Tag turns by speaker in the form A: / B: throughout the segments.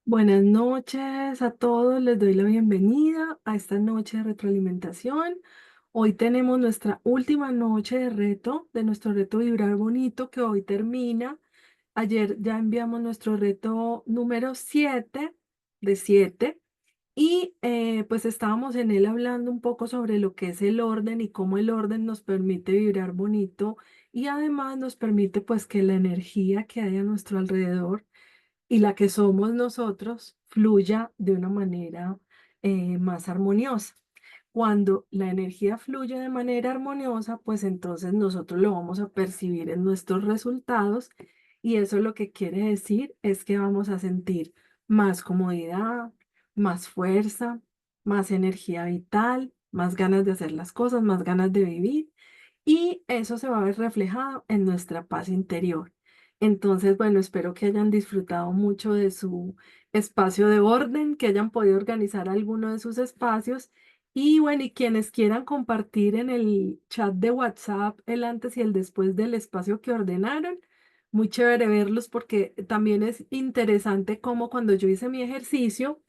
A: Buenas noches a todos, les doy la bienvenida a esta noche de retroalimentación. Hoy tenemos nuestra última noche de reto, de nuestro reto Vibrar Bonito, que hoy termina. Ayer ya enviamos nuestro reto número 7 de 7 y pues estábamos en él hablando un poco sobre lo que es el orden y cómo el orden nos permite vibrar bonito y además nos permite pues que la energía que hay a nuestro alrededor y la que somos nosotros fluya de una manera más armoniosa. Cuando la energía fluye de manera armoniosa, pues entonces nosotros lo vamos a percibir en nuestros resultados y eso lo que quiere decir es que vamos a sentir más comodidad, más fuerza, más energía vital, más ganas de hacer las cosas, más ganas de vivir y eso se va a ver reflejado en nuestra paz interior. Entonces, bueno, espero que hayan disfrutado mucho de su espacio de orden, que hayan podido organizar alguno de sus espacios y bueno, y quienes quieran compartir en el chat de WhatsApp el antes y el después del espacio que ordenaron, muy chévere verlos porque también es interesante cómo cuando yo hice mi ejercicio,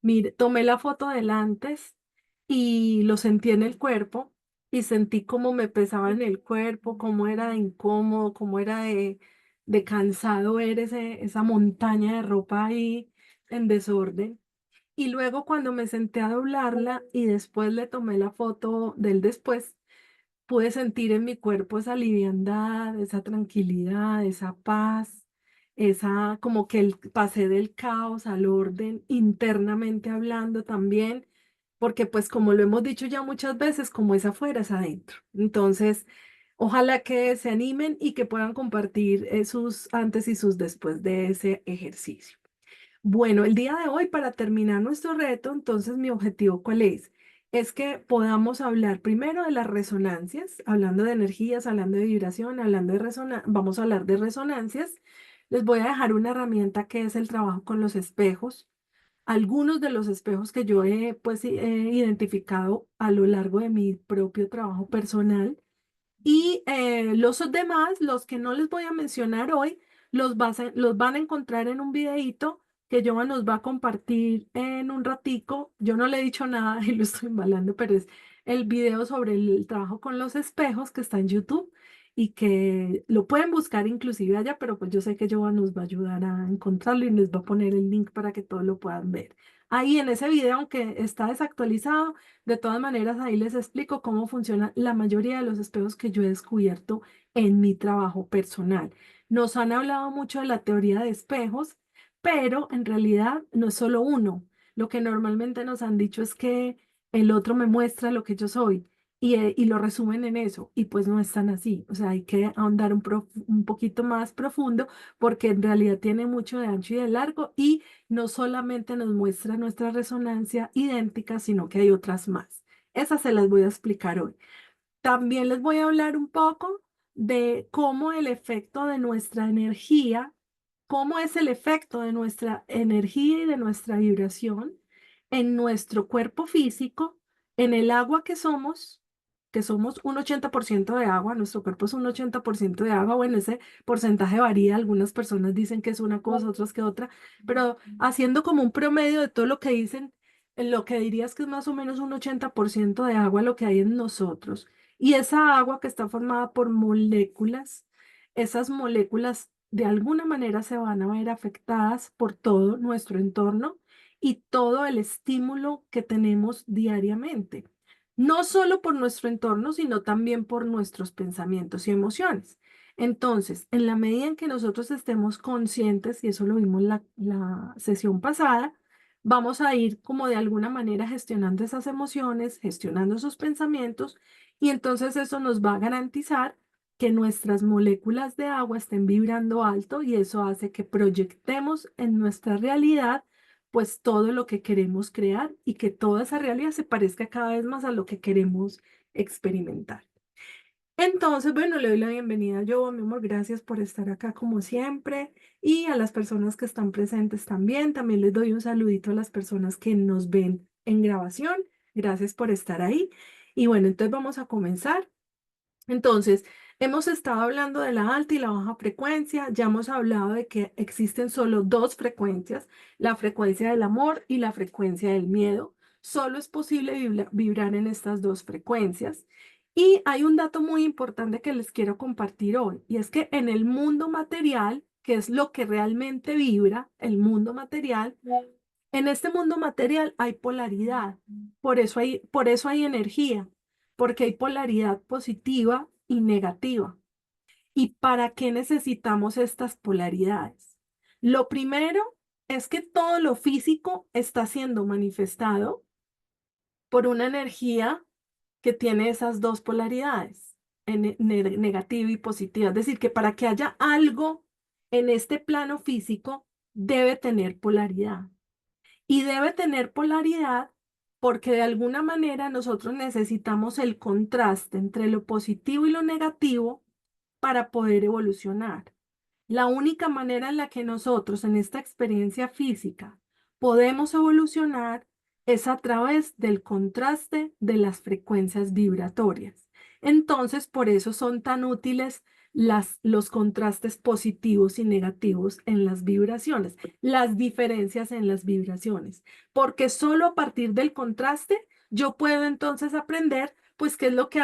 A: mire, tomé la foto del antes y lo sentí en el cuerpo y sentí cómo me pesaba en el cuerpo, cómo era de incómodo, cómo era de cansado ver esa montaña de ropa ahí en desorden. Y luego cuando me senté a doblarla y después le tomé la foto del después, pude sentir en mi cuerpo esa liviandad, esa tranquilidad, esa paz, esa como que pasé del caos al orden internamente hablando también, porque pues como lo hemos dicho ya muchas veces, como es afuera es adentro. Entonces, ojalá que se animen y que puedan compartir sus antes y sus después de ese ejercicio. Bueno, el día de hoy, para terminar nuestro reto, entonces mi objetivo, ¿cuál es? Es que podamos hablar primero de las resonancias, hablando de energías, hablando de vibración, hablando de resonancias, vamos a hablar de resonancias. Les voy a dejar una herramienta que es el trabajo con los espejos. Algunos de los espejos que yo he, pues, he identificado a lo largo de mi propio trabajo personal. Y los demás, los que no les voy a mencionar hoy, los van a encontrar en un videíto que Joan nos va a compartir en un ratico. Yo no le he dicho nada y lo estoy embalando, pero es el video sobre el trabajo con los espejos que está en YouTube y que lo pueden buscar inclusive allá, pero pues yo sé que Joan nos va a ayudar a encontrarlo y les va a poner el link para que todos lo puedan ver. Ahí en ese video, aunque está desactualizado, de todas maneras, ahí les explico cómo funciona la mayoría de los espejos que yo he descubierto en mi trabajo personal. Nos han hablado mucho de la teoría de espejos, pero en realidad no es solo uno. Lo que normalmente nos han dicho es que el otro me muestra lo que yo soy y lo resumen en eso. Y pues no es tan así. O sea, hay que ahondar un poquito más profundo porque en realidad tiene mucho de ancho y de largo y no solamente nos muestra nuestra resonancia idéntica, sino que hay otras más. Esas se las voy a explicar hoy. También les voy a hablar un poco de cómo el efecto de nuestra energía, cómo es el efecto de nuestra energía y de nuestra vibración en nuestro cuerpo físico, en el agua que somos un 80% de agua, nuestro cuerpo es un 80% de agua, bueno, ese porcentaje varía, algunas personas dicen que es una cosa, otras que otra, pero haciendo como un promedio de todo lo que dicen, en lo que dirías que es más o menos un 80% de agua lo que hay en nosotros. Y esa agua que está formada por moléculas, esas moléculas de alguna manera se van a ver afectadas por todo nuestro entorno y todo el estímulo que tenemos diariamente. No solo por nuestro entorno, sino también por nuestros pensamientos y emociones. Entonces, en la medida en que nosotros estemos conscientes, y eso lo vimos la sesión pasada, vamos a ir como de alguna manera gestionando esas emociones, gestionando esos pensamientos, y entonces eso nos va a garantizar que nuestras moléculas de agua estén vibrando alto y eso hace que proyectemos en nuestra realidad pues todo lo que queremos crear y que toda esa realidad se parezca cada vez más a lo que queremos experimentar. Entonces, bueno, le doy la bienvenida yo, mi amor, gracias por estar acá como siempre y a las personas que están presentes también. También les doy un saludito a las personas que nos ven en grabación. Gracias por estar ahí. Y bueno, entonces vamos a comenzar. Entonces, Hemos estado hablando de la alta y la baja frecuencia, ya hemos hablado de que existen solo dos frecuencias, la frecuencia del amor y la frecuencia del miedo. Solo es posible vibrar en estas dos frecuencias. Y hay un dato muy importante que les quiero compartir hoy, y es que en el mundo material, que es lo que realmente vibra, el mundo material, en este mundo material hay polaridad, por eso hay energía, porque hay polaridad positiva y negativa. ¿Y para qué necesitamos estas polaridades? Lo primero es que todo lo físico está siendo manifestado por una energía que tiene esas dos polaridades, negativa y positiva. Es decir, que para que haya algo en este plano físico, debe tener polaridad. Y debe tener polaridad porque de alguna manera nosotros necesitamos el contraste entre lo positivo y lo negativo para poder evolucionar. La única manera en la que nosotros en esta experiencia física podemos evolucionar es a través del contraste de las frecuencias vibratorias. Entonces, por eso son tan útiles los contrastes positivos y negativos en las vibraciones, las diferencias en las vibraciones, porque solo a partir del contraste yo puedo entonces aprender pues qué es lo que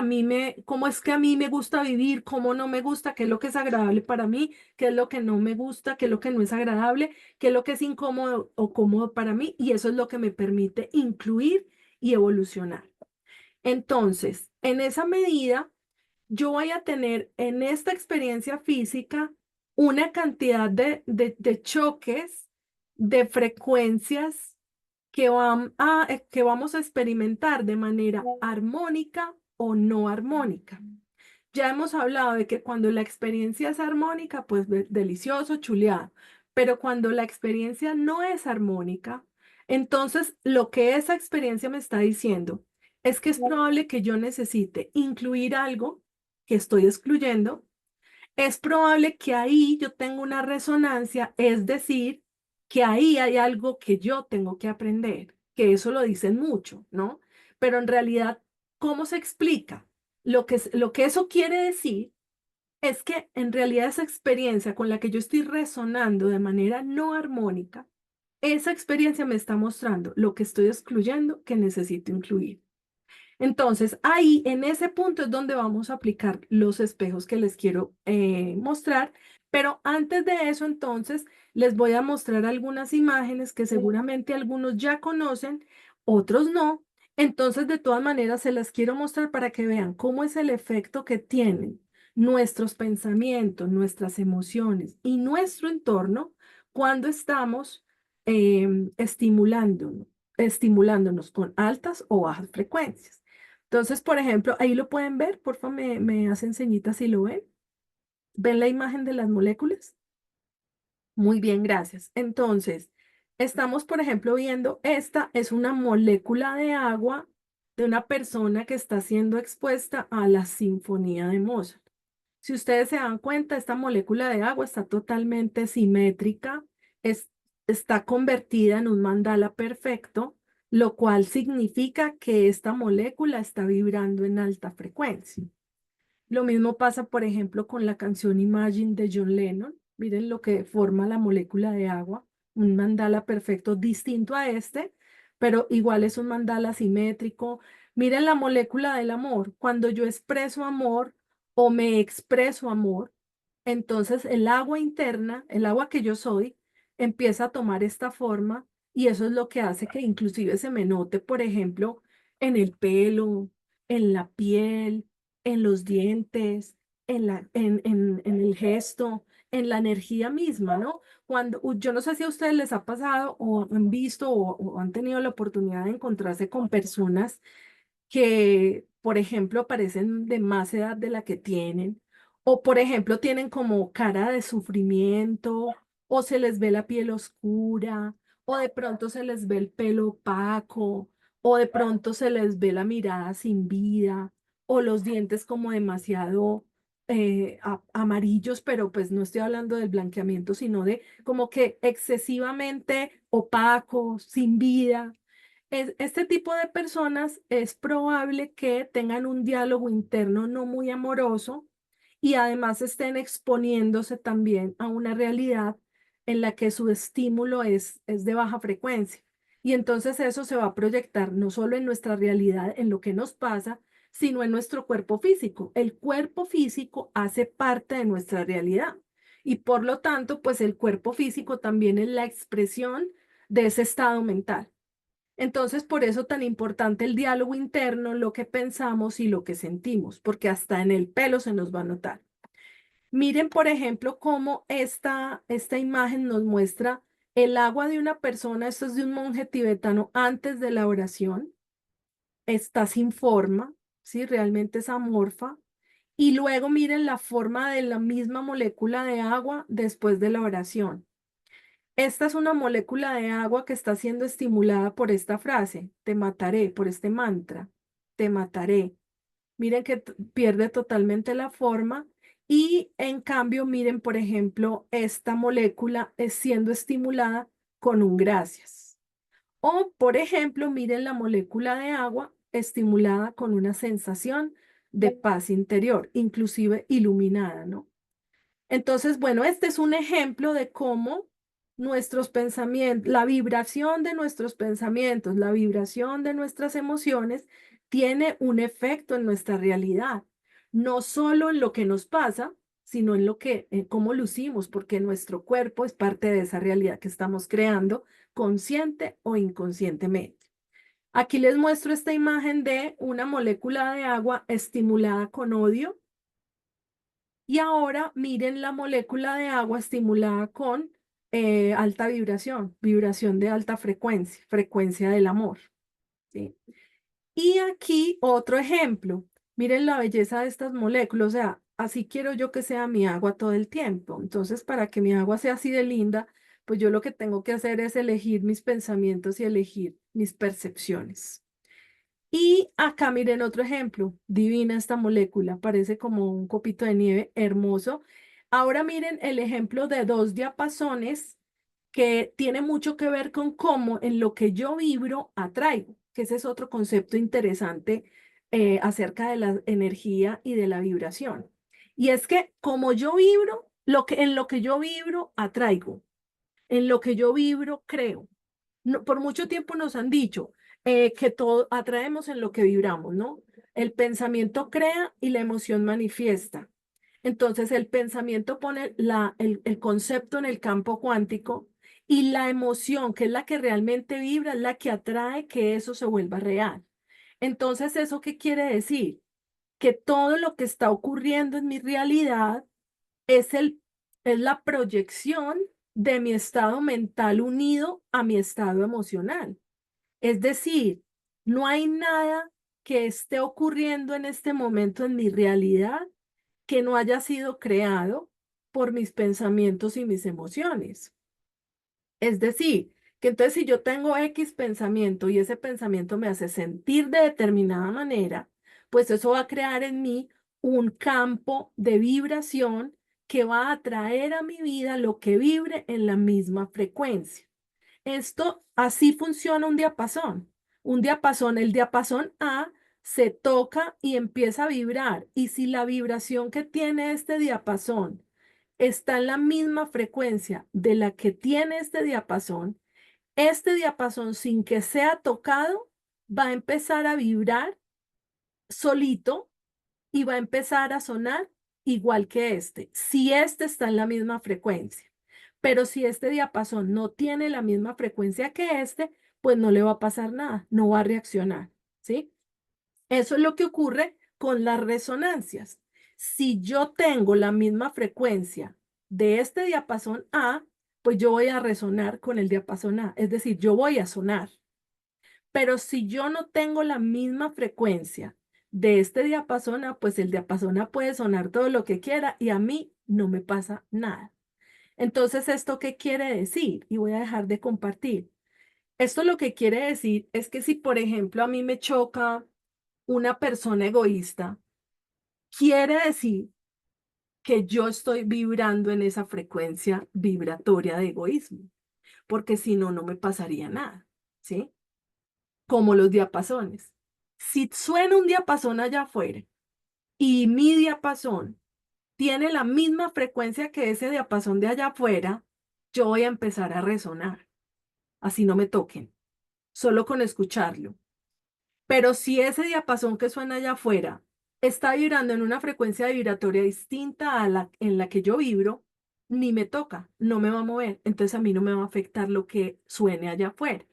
A: cómo es que a mí me gusta vivir, cómo no me gusta, qué es lo que es agradable para mí, qué es lo que no me gusta, qué es lo que no es agradable, qué es lo que es incómodo o cómodo para mí, y eso es lo que me permite incluir y evolucionar. Entonces, en esa medida, yo voy a tener en esta experiencia física una cantidad de choques, de frecuencias que vamos a experimentar de manera armónica o no armónica. Ya hemos hablado de que cuando la experiencia es armónica, pues delicioso, chuleado. Pero cuando la experiencia no es armónica, entonces lo que esa experiencia me está diciendo es que es probable que yo necesite incluir algo que estoy excluyendo. Es probable que ahí yo tenga una resonancia, es decir, que ahí hay algo que yo tengo que aprender, que eso lo dicen mucho, ¿no? Pero en realidad, ¿cómo se explica? Lo que eso quiere decir es que en realidad esa experiencia con la que yo estoy resonando de manera no armónica, esa experiencia me está mostrando lo que estoy excluyendo que necesito incluir. Entonces, ahí en ese punto es donde vamos a aplicar los espejos que les quiero mostrar. Pero antes de eso, entonces, les voy a mostrar algunas imágenes que seguramente algunos ya conocen, otros no. Entonces, de todas maneras, se las quiero mostrar para que vean cómo es el efecto que tienen nuestros pensamientos, nuestras emociones y nuestro entorno cuando estamos estimulándonos con altas o bajas frecuencias. Entonces, por ejemplo, ahí lo pueden ver, por favor, me hacen señitas si lo ven. ¿Ven la imagen de las moléculas? Muy bien, gracias. Entonces, estamos, por ejemplo, viendo, esta es una molécula de agua de una persona que está siendo expuesta a la sinfonía de Mozart. Si ustedes se dan cuenta, esta molécula de agua está totalmente simétrica, es- está convertida en un mandala perfecto, lo cual significa que esta molécula está vibrando en alta frecuencia. Lo mismo pasa, por ejemplo, con la canción Imagine de John Lennon. Miren lo que forma la molécula de agua, un mandala perfecto distinto a este, pero igual es un mandala simétrico. Miren la molécula del amor. Cuando yo expreso amor o me expreso amor, entonces el agua interna, el agua que yo soy, empieza a tomar esta forma y eso es lo que hace que inclusive se me note, por ejemplo, en el pelo, en la piel, en los dientes, en el gesto, en la energía misma, ¿no? Yo no sé si a ustedes les ha pasado o han visto o han tenido la oportunidad de encontrarse con personas que, por ejemplo, parecen de más edad de la que tienen, o por ejemplo, tienen como cara de sufrimiento, o se les ve la piel oscura, o de pronto se les ve el pelo opaco, o de pronto se les ve la mirada sin vida, o los dientes como demasiado amarillos, pero pues no estoy hablando del blanqueamiento, sino de como que excesivamente opacos, sin vida. Este tipo de personas es probable que tengan un diálogo interno no muy amoroso y además estén exponiéndose también a una realidad en la que su estímulo es de baja frecuencia. Y entonces eso se va a proyectar no solo en nuestra realidad, en lo que nos pasa, sino en nuestro cuerpo físico. El cuerpo físico hace parte de nuestra realidad y por lo tanto, pues el cuerpo físico también es la expresión de ese estado mental. Entonces, por eso tan importante el diálogo interno, lo que pensamos y lo que sentimos, porque hasta en el pelo se nos va a notar. Miren, por ejemplo, cómo esta imagen nos muestra el agua de una persona, esto es de un monje tibetano antes de la oración, está sin forma, ¿sí? Realmente es amorfa. Y luego miren la forma de la misma molécula de agua después de la oración. Esta es una molécula de agua que está siendo estimulada por esta frase, te mataré, por este mantra, te mataré. Miren que pierde totalmente la forma y en cambio, miren, por ejemplo, esta molécula es siendo estimulada con un gracias. O, por ejemplo, miren la molécula de agua estimulada con una sensación de paz interior, inclusive iluminada, ¿no? Entonces, bueno, este es un ejemplo de cómo nuestros pensamientos, la vibración de nuestros pensamientos, la vibración de nuestras emociones tiene un efecto en nuestra realidad, no solo en lo que nos pasa, sino en lo que, en cómo lucimos, porque nuestro cuerpo es parte de esa realidad que estamos creando, consciente o inconscientemente. Aquí les muestro esta imagen de una molécula de agua estimulada con odio y ahora miren la molécula de agua estimulada con alta vibración, vibración de alta frecuencia, frecuencia del amor. ¿Sí? Y aquí otro ejemplo. Miren la belleza de estas moléculas. O sea, así quiero yo que sea mi agua todo el tiempo. Entonces, para que mi agua sea así de linda, pues yo lo que tengo que hacer es elegir mis pensamientos y elegir mis percepciones. Y acá miren otro ejemplo, divina esta molécula, parece como un copito de nieve, hermoso. Ahora miren el ejemplo de dos diapasones que tiene mucho que ver con cómo en lo que yo vibro atraigo, que ese es otro concepto interesante acerca de la energía y de la vibración. Y es que como yo vibro, en lo que yo vibro atraigo, en lo que yo vibro creo. Por mucho tiempo nos han dicho que todo atraemos en lo que vibramos, ¿no? El pensamiento crea y la emoción manifiesta. Entonces, el pensamiento pone el concepto en el campo cuántico y la emoción, que es la que realmente vibra, es la que atrae que eso se vuelva real. Entonces, ¿eso qué quiere decir? Que todo lo que está ocurriendo en mi realidad es, es la proyección de mi estado mental unido a mi estado emocional. Es decir, no hay nada que esté ocurriendo en este momento en mi realidad que no haya sido creado por mis pensamientos y mis emociones. Es decir, que entonces si yo tengo X pensamiento y ese pensamiento me hace sentir de determinada manera, pues eso va a crear en mí un campo de vibración que va a atraer a mi vida lo que vibre en la misma frecuencia. Esto así funciona un diapasón. Un diapasón, el diapasón A se toca y empieza a vibrar. Y si la vibración que tiene este diapasón está en la misma frecuencia de la que tiene este diapasón sin que sea tocado va a empezar a vibrar solito y va a empezar a sonar igual que este, si este está en la misma frecuencia. Pero si este diapasón no tiene la misma frecuencia que este, pues no le va a pasar nada, no va a reaccionar, ¿sí? Eso es lo que ocurre con las resonancias. Si yo tengo la misma frecuencia de este diapasón A, pues yo voy a resonar con el diapasón A, es decir, yo voy a sonar. Pero si yo no tengo la misma frecuencia de este diapasón A, pues el diapasón A puede sonar todo lo que quiera y a mí no me pasa nada. Entonces, ¿esto qué quiere decir? Y voy a dejar de compartir. Esto lo que quiere decir es que si, por ejemplo, a mí me choca una persona egoísta, quiere decir que yo estoy vibrando en esa frecuencia vibratoria de egoísmo, porque si no, no me pasaría nada, ¿sí? Como los diapasones. Si suena un diapasón allá afuera y mi diapasón tiene la misma frecuencia que ese diapasón de allá afuera, yo voy a empezar a resonar. Así no me toquen, solo con escucharlo. Pero si ese diapasón que suena allá afuera está vibrando en una frecuencia vibratoria distinta a la en la que yo vibro, ni me toca, no me va a mover. Entonces a mí no me va a afectar lo que suene allá afuera.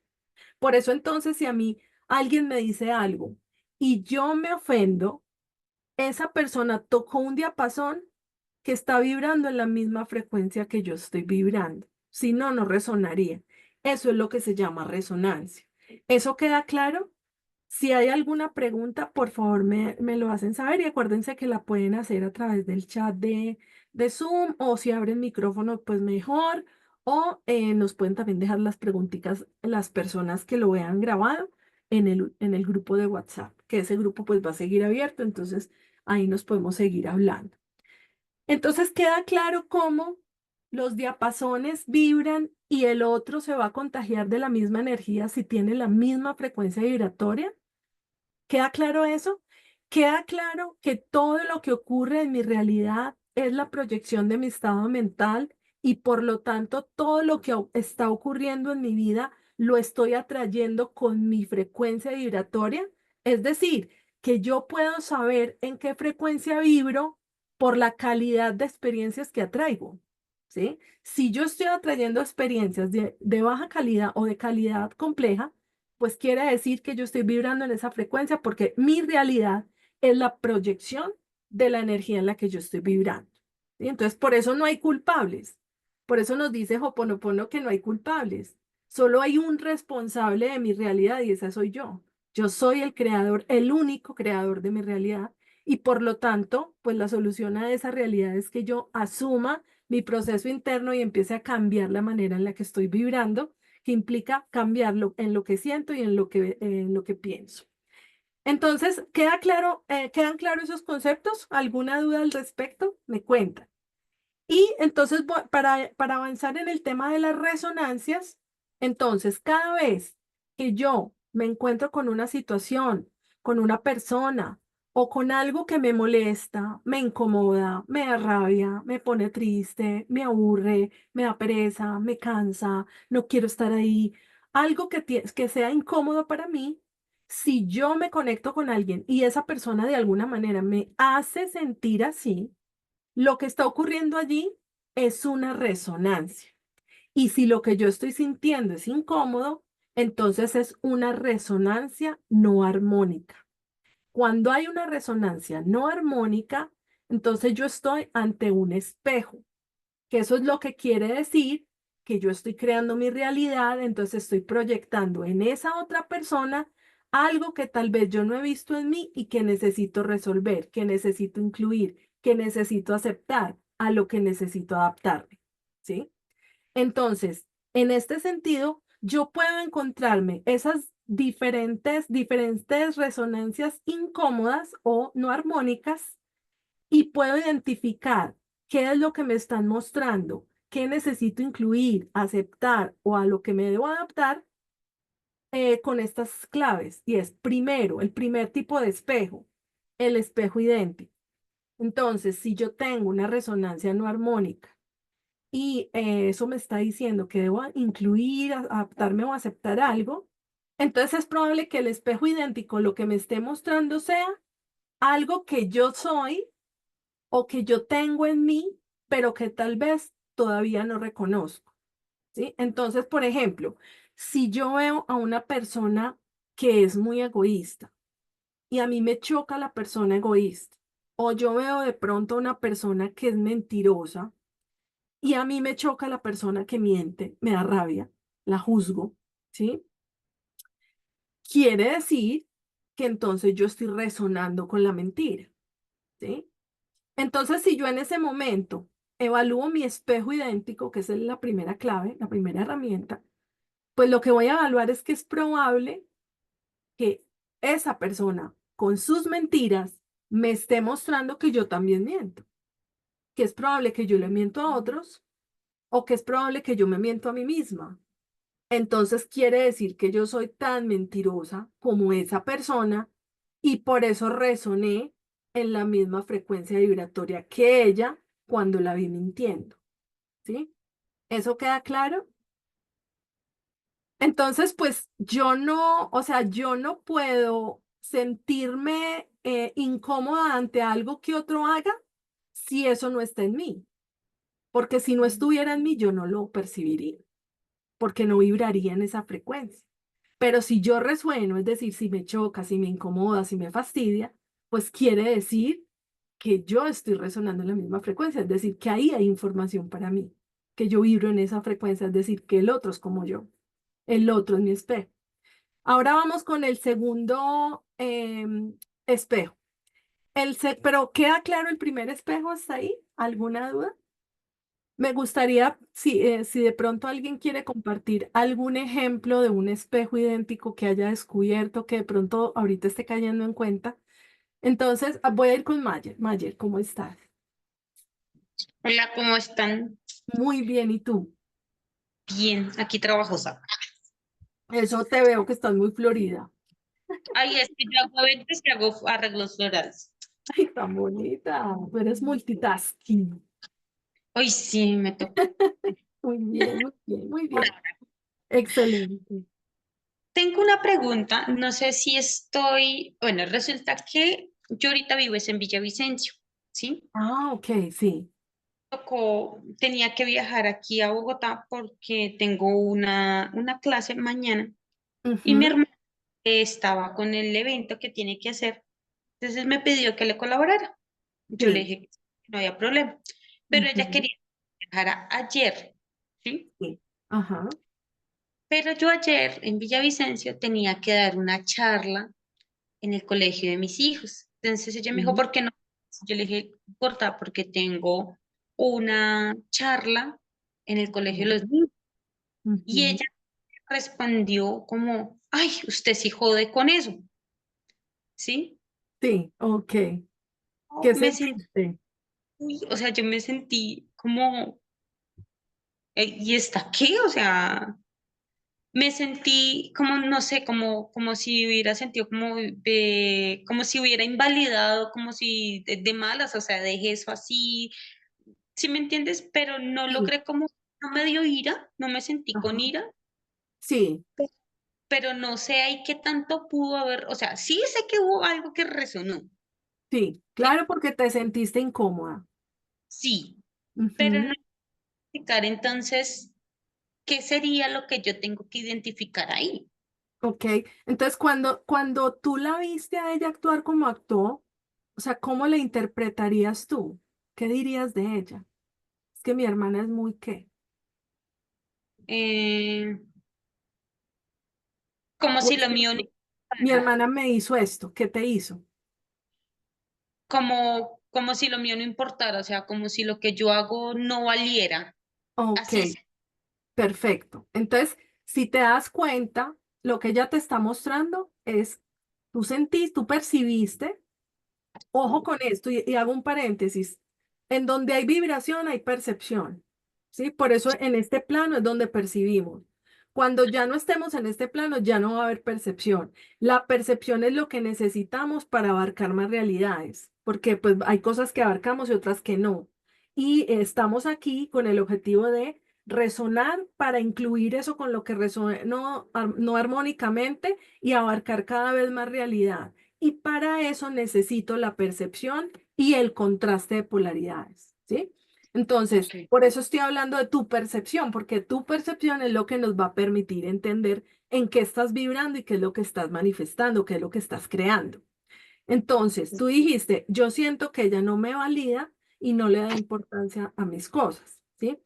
A: Por eso entonces si a mí alguien me dice algo y yo me ofendo, esa persona tocó un diapasón que está vibrando en la misma frecuencia que yo estoy vibrando. Si no, no resonaría. Eso es lo que se llama resonancia. ¿Eso queda claro? Si hay alguna pregunta, por favor me lo hacen saber y acuérdense que la pueden hacer a través del chat de Zoom o si abren micrófono, pues mejor. O nos pueden también dejar las preguntitas las personas que lo vean grabado en el grupo de WhatsApp, que ese grupo pues va a seguir abierto, entonces ahí nos podemos seguir hablando. Entonces queda claro cómo los diapasones vibran y el otro se va a contagiar de la misma energía si tiene la misma frecuencia vibratoria. ¿Queda claro eso? Queda claro que todo lo que ocurre en mi realidad es la proyección de mi estado mental y por lo tanto todo lo que está ocurriendo en mi vida lo estoy atrayendo con mi frecuencia vibratoria. Es decir, que yo puedo saber en qué frecuencia vibro por la calidad de experiencias que atraigo. ¿Sí? Si yo estoy atrayendo experiencias de baja calidad o de calidad compleja, pues quiere decir que yo estoy vibrando en esa frecuencia porque mi realidad es la proyección de la energía en la que yo estoy vibrando. ¿Sí? Entonces, por eso no hay culpables. Por eso nos dice Hoponopono que no hay culpables. Solo hay un responsable de mi realidad y esa soy yo. Yo soy el creador, el único creador de mi realidad y por lo tanto, pues la solución a esa realidad es que yo asuma mi proceso interno y empiece a cambiar la manera en la que estoy vibrando que implica cambiarlo en lo que siento y en lo que pienso. Entonces, ¿quedan claros esos conceptos? ¿Alguna duda al respecto? Me cuentan. Y entonces, para avanzar en el tema de las resonancias, entonces, cada vez que yo me encuentro con una situación, con una persona o con algo que me molesta, me incomoda, me da rabia, me pone triste, me aburre, me da pereza, me cansa, no quiero estar ahí, algo que sea incómodo para mí, si yo me conecto con alguien y esa persona de alguna manera me hace sentir así, lo que está ocurriendo allí es una resonancia. Y si lo que yo estoy sintiendo es incómodo, entonces es una resonancia no armónica. Cuando hay una resonancia no armónica, entonces yo estoy ante un espejo, que eso es lo que quiere decir que yo estoy creando mi realidad, entonces estoy proyectando en esa otra persona algo que tal vez yo no he visto en mí y que necesito resolver, que necesito incluir, que necesito aceptar, a lo que necesito adaptarme, ¿sí? Entonces, en este sentido, yo puedo encontrarme esas diferentes resonancias incómodas o no armónicas y puedo identificar qué es lo que me están mostrando, qué necesito incluir, aceptar o a lo que me debo adaptar con estas claves. Y es primero, el primer tipo de espejo, el espejo idéntico. Entonces, si yo tengo una resonancia no armónica y eso me está diciendo que debo incluir, adaptarme o aceptar algo, entonces es probable que el espejo idéntico lo que me esté mostrando sea algo que yo soy o que yo tengo en mí, pero que tal vez todavía no reconozco, ¿sí? Entonces, por ejemplo, si yo veo a una persona que es muy egoísta y a mí me choca la persona egoísta, o yo veo de pronto a una persona que es mentirosa y a mí me choca la persona que miente, me da rabia, la juzgo, ¿sí? Quiere decir que entonces yo estoy resonando con la mentira, ¿sí? Entonces, si yo en ese momento evalúo mi espejo idéntico, que es la primera clave, la primera herramienta, pues lo que voy a evaluar es que es probable que esa persona con sus mentiras me esté mostrando que yo también miento, que es probable que yo le miento a otros o que es probable que yo me miento a mí misma. Entonces quiere decir que yo soy tan mentirosa como esa persona y por eso resoné en la misma frecuencia vibratoria que ella cuando la vi mintiendo, ¿sí? ¿Eso queda claro? Entonces, pues yo no, o sea, yo no puedo sentirme incómoda ante algo que otro haga si eso no está en mí, porque si no estuviera en mí, yo no lo percibiría, porque no vibraría en esa frecuencia. Pero si yo resueno, es decir, si me choca, si me incomoda, si me fastidia, pues quiere decir que yo estoy resonando en la misma frecuencia, es decir, que ahí hay información para mí, que yo vibro en esa frecuencia, es decir, que el otro es como yo, el otro es mi espejo. Ahora vamos con el segundo espejo. Pero ¿queda claro el primer espejo hasta ahí? ¿Alguna duda? Me gustaría, si de pronto alguien quiere compartir algún ejemplo de un espejo idéntico que haya descubierto, que de pronto ahorita esté cayendo en cuenta. Entonces, voy a ir con Mayer. Mayer, ¿cómo estás?
B: Hola, ¿cómo están?
A: Muy bien, ¿y tú?
B: Bien, aquí trabajosa.
A: Eso te veo que estás muy florida.
B: Ay, es que yo hago eventos y hago arreglos florales.
A: Ay, tan bonita. Tú eres multitasking.
B: Hoy sí, me toca.
A: Muy bien, muy bien, muy bien. Excelente.
B: Tengo una pregunta, no sé si estoy, bueno, resulta que yo ahorita vivo es en Villavicencio, ¿sí?
A: Ah, ok, sí.
B: Tenía que viajar aquí a Bogotá porque tengo una clase mañana y mi
A: Ujú,
B: hermana estaba con el evento que tiene que hacer, entonces me pidió que le colaborara. Yo le
A: sí.
B: dije que no había problema, pero ella
A: Ujú,
B: quería que viajara ayer, ¿sí?
A: sí. Ajá.
B: Pero yo ayer en Villavicencio tenía que dar una charla en el colegio de mis hijos. Entonces ella me dijo,
A: Sí.
B: ¿por qué no? Yo le dije, no importa, porque tengo una charla en el colegio de
A: Sí.
B: los niños. Y
A: Ujú,
B: ella respondió como, ay, usted sí jode con eso, ¿sí?
A: sí, ok. ¿Qué
B: Me sentí,
A: sentiste?
B: o sea, yo me sentí como, ¿y esta qué? O sea, me sentí como, no sé, como si hubiera sentido como si hubiera invalidado, como si de malas, o sea, dejé eso así, ¿sí me entiendes? Pero no
A: Sí.
B: logré como, no me dio ira, no me sentí con
A: Ajá.
B: ira,
A: Sí,
B: pero no sé ahí qué tanto pudo haber, o sea, sí sé que hubo algo que resonó,
A: sí.
B: ¿sí?
A: Claro, porque te sentiste incómoda.
B: Sí, pero no
A: Ujú,
B: explicar entonces qué sería lo que yo tengo que identificar ahí.
A: ok. Entonces, cuando tú la viste a ella actuar como actuó, o sea, ¿cómo la interpretarías tú? ¿Qué dirías de ella? Es que mi hermana es muy qué.
B: Eh, como
A: O
B: si
A: es
B: lo
A: que
B: mío no
A: mi
B: importara.
A: hermana me hizo esto. ¿Qué te hizo?
B: Como si lo mío no importara, o sea, como si lo que yo hago no valiera.
A: Ok.
B: Así,
A: Perfecto. Entonces, si te das cuenta, lo que ella te está mostrando es, tú sentiste, tú percibiste, ojo con esto, y hago un paréntesis, en donde hay vibración hay percepción, ¿sí? Por eso en este plano es donde percibimos. Cuando ya no estemos en este plano, ya no va a haber percepción. La percepción es lo que necesitamos para abarcar más realidades, porque pues hay cosas que abarcamos y otras que no. Y estamos aquí con el objetivo de resonar para incluir eso con lo que resonó no armónicamente y abarcar cada vez más realidad. Y para eso necesito la percepción y el contraste de polaridades, ¿sí? Entonces,
B: ok.
A: por eso estoy hablando de tu percepción, porque tu percepción es lo que nos va a permitir entender en qué estás vibrando y qué es lo que estás manifestando, qué es lo que estás creando. Entonces, tú dijiste, yo siento que ella no me valida y no le da importancia a mis cosas, ¿sí?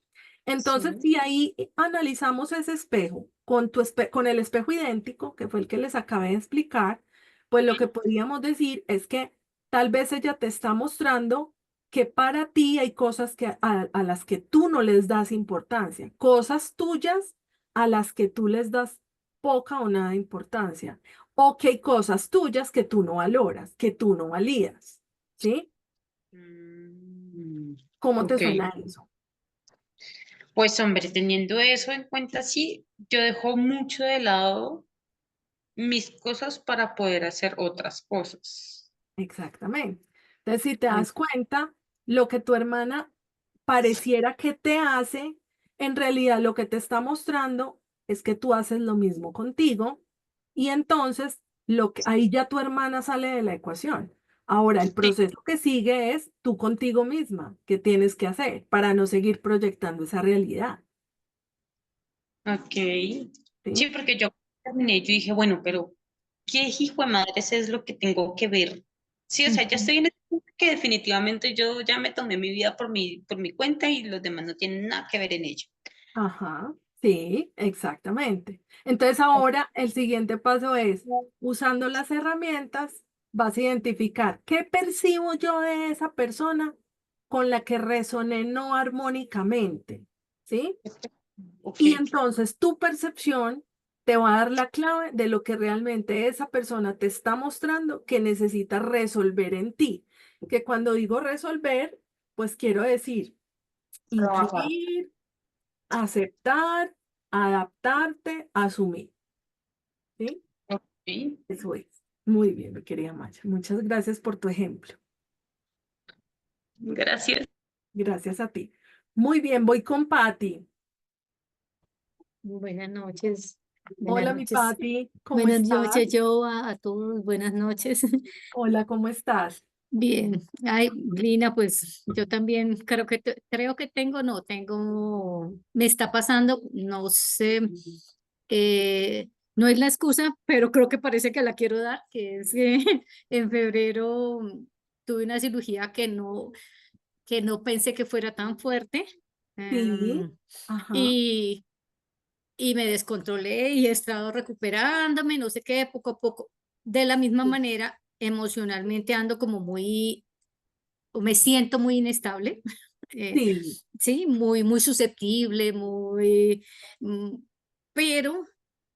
A: Entonces,
B: Sí.
A: si ahí analizamos ese espejo con con el espejo idéntico, que fue el que les acabé de explicar, pues lo que podríamos decir es que tal vez ella te está mostrando que para ti hay cosas a las que tú no les das importancia, cosas tuyas a las que tú les das poca o nada importancia o que hay cosas tuyas que tú no valoras, que tú no validas, ¿sí?
B: Mm,
A: ¿Cómo te
B: ok.
A: suena eso?
B: Pues hombre, teniendo eso en cuenta, sí, yo dejo mucho de lado mis cosas para poder hacer otras cosas.
A: Exactamente. Entonces, si te
C: Ay,
A: das cuenta, lo que tu hermana pareciera que te hace, en realidad lo que te está mostrando es que tú haces lo mismo contigo y entonces ahí ya tu hermana sale de la ecuación. Ahora, el
B: Sí,
A: proceso que sigue es tú contigo misma, qué tienes que hacer para no seguir proyectando esa realidad,
B: ok. Sí,
A: ¿sí?
B: porque yo terminé, yo dije, bueno, pero ¿qué hijo de madres es lo que tengo que ver? Sí, o sea, ya
A: Ujú.
B: estoy en el punto que definitivamente yo ya me tomé mi vida por mi cuenta y los demás no tienen nada que ver en ello.
A: Ajá, sí, exactamente. Entonces ahora el siguiente paso es, usando las herramientas, vas a identificar qué percibo yo de esa persona con la que resoné no armónicamente, ¿sí?
B: Ok,
A: Y entonces tu percepción te va a dar la clave de lo que realmente esa persona te está mostrando que necesita resolver en ti. Que cuando digo resolver, pues quiero decir
B: trabajar.
A: incluir, aceptar, adaptarte, asumir, ¿sí?
B: Ok,
A: Eso es. Muy bien, mi querida Maya. Muchas gracias por tu ejemplo.
B: gracias.
A: Gracias a ti. Muy bien, voy con Patti.
C: buenas noches, buenas
A: Hola, mi
C: noches,
A: Patti, ¿cómo
C: buenas
A: estás?
C: noches yo a todos, buenas noches.
A: Hola, ¿cómo estás?
C: Bien, ay, Lina, pues yo también creo que creo que tengo, no, tengo, me está pasando, no sé, no es la excusa, pero creo que parece que la quiero dar, que es que en febrero tuve una cirugía que no pensé que fuera tan fuerte.
A: Sí,
C: em,
A: ajá,
C: y y me descontrolé y he estado recuperándome, no sé qué, poco a poco. De la misma
A: sí,
C: manera, emocionalmente ando como o me siento muy inestable, eh,
A: sí,
C: sí, muy susceptible, mm, pero,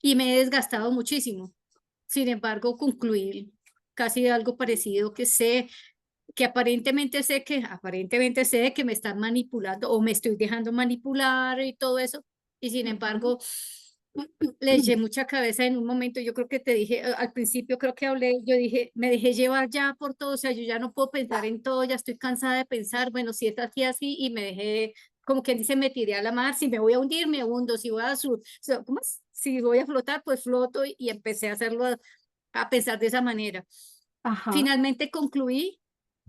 C: y me he desgastado muchísimo. Sin embargo, concluir casi algo parecido que aparentemente sé que me están manipulando o me estoy dejando manipular y todo eso. Y sin
A: ujú,
C: embargo, le eché mucha cabeza en un momento. Yo creo que te dije, al principio creo que hablé, yo dije, me dejé llevar ya por todo, o sea, yo ya no puedo pensar en todo, ya estoy cansada de pensar, bueno, si es así, así, y me dejé, como quien dice, me tiré a la mar, si me voy a hundir, me hundo, si voy a, ¿cómo es? Si voy a flotar, pues floto y empecé a hacerlo a pensar de esa manera.
A: ajá,
C: Finalmente concluí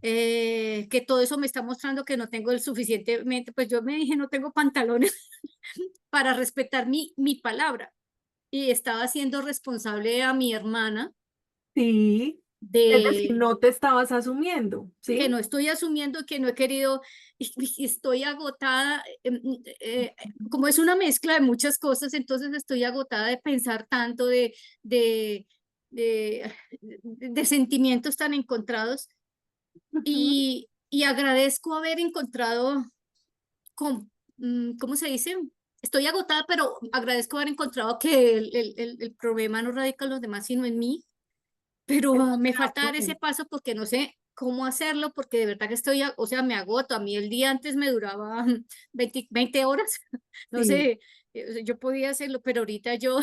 C: que todo eso me está mostrando que no tengo el suficientemente, pues yo me dije, no tengo pantalones para respetar mi palabra y estaba siendo responsable a mi hermana
A: sí. Es decir,
C: de
A: no te estabas asumiendo,
C: que
A: ¿sí?
C: no estoy asumiendo, que no he querido, y estoy agotada, como es una mezcla de muchas cosas, entonces estoy agotada de pensar tanto, de, de, de sentimientos tan encontrados
A: Ujú,
C: y agradezco haber encontrado, ¿cómo se dice? Estoy agotada, pero agradezco haber encontrado que el problema no radica en los demás, sino en mí, pero me falta dar ese
A: exactamente.
C: paso porque no sé cómo hacerlo, porque de verdad que estoy, o sea, me agoto. A mí el día antes me duraba 20 horas, no
A: Sí,
C: sé, o sea, yo podía hacerlo, pero ahorita yo,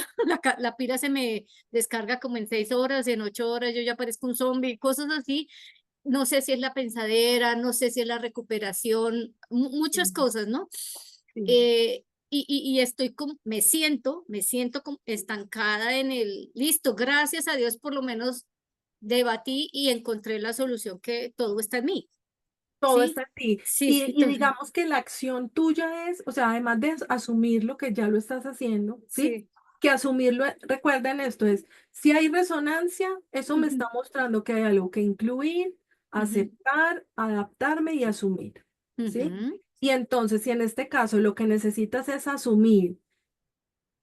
C: la pila se me descarga como en 6 horas, en 8 horas, yo ya parezco un zombie, cosas así. No sé si es la pensadera, no sé si es la recuperación, muchas
A: sí,
C: cosas, ¿no?
A: sí.
C: Y estoy como, me siento como estancada en listo, gracias a Dios por lo menos debatí y encontré la solución que todo está en mí,
A: Todo
C: ¿sí?
A: está en ti.
C: Sí,
A: Y digamos que la acción tuya es, o sea, además de asumir lo que ya lo estás haciendo, ¿sí?
C: sí.
A: Que asumirlo, recuerden esto, es, si hay resonancia, eso me
C: Ujú,
A: está mostrando que hay algo que incluir,
C: ujú,
A: aceptar, adaptarme y asumir, ¿sí?
C: ujú,
A: Y entonces, si en este caso lo que necesitas es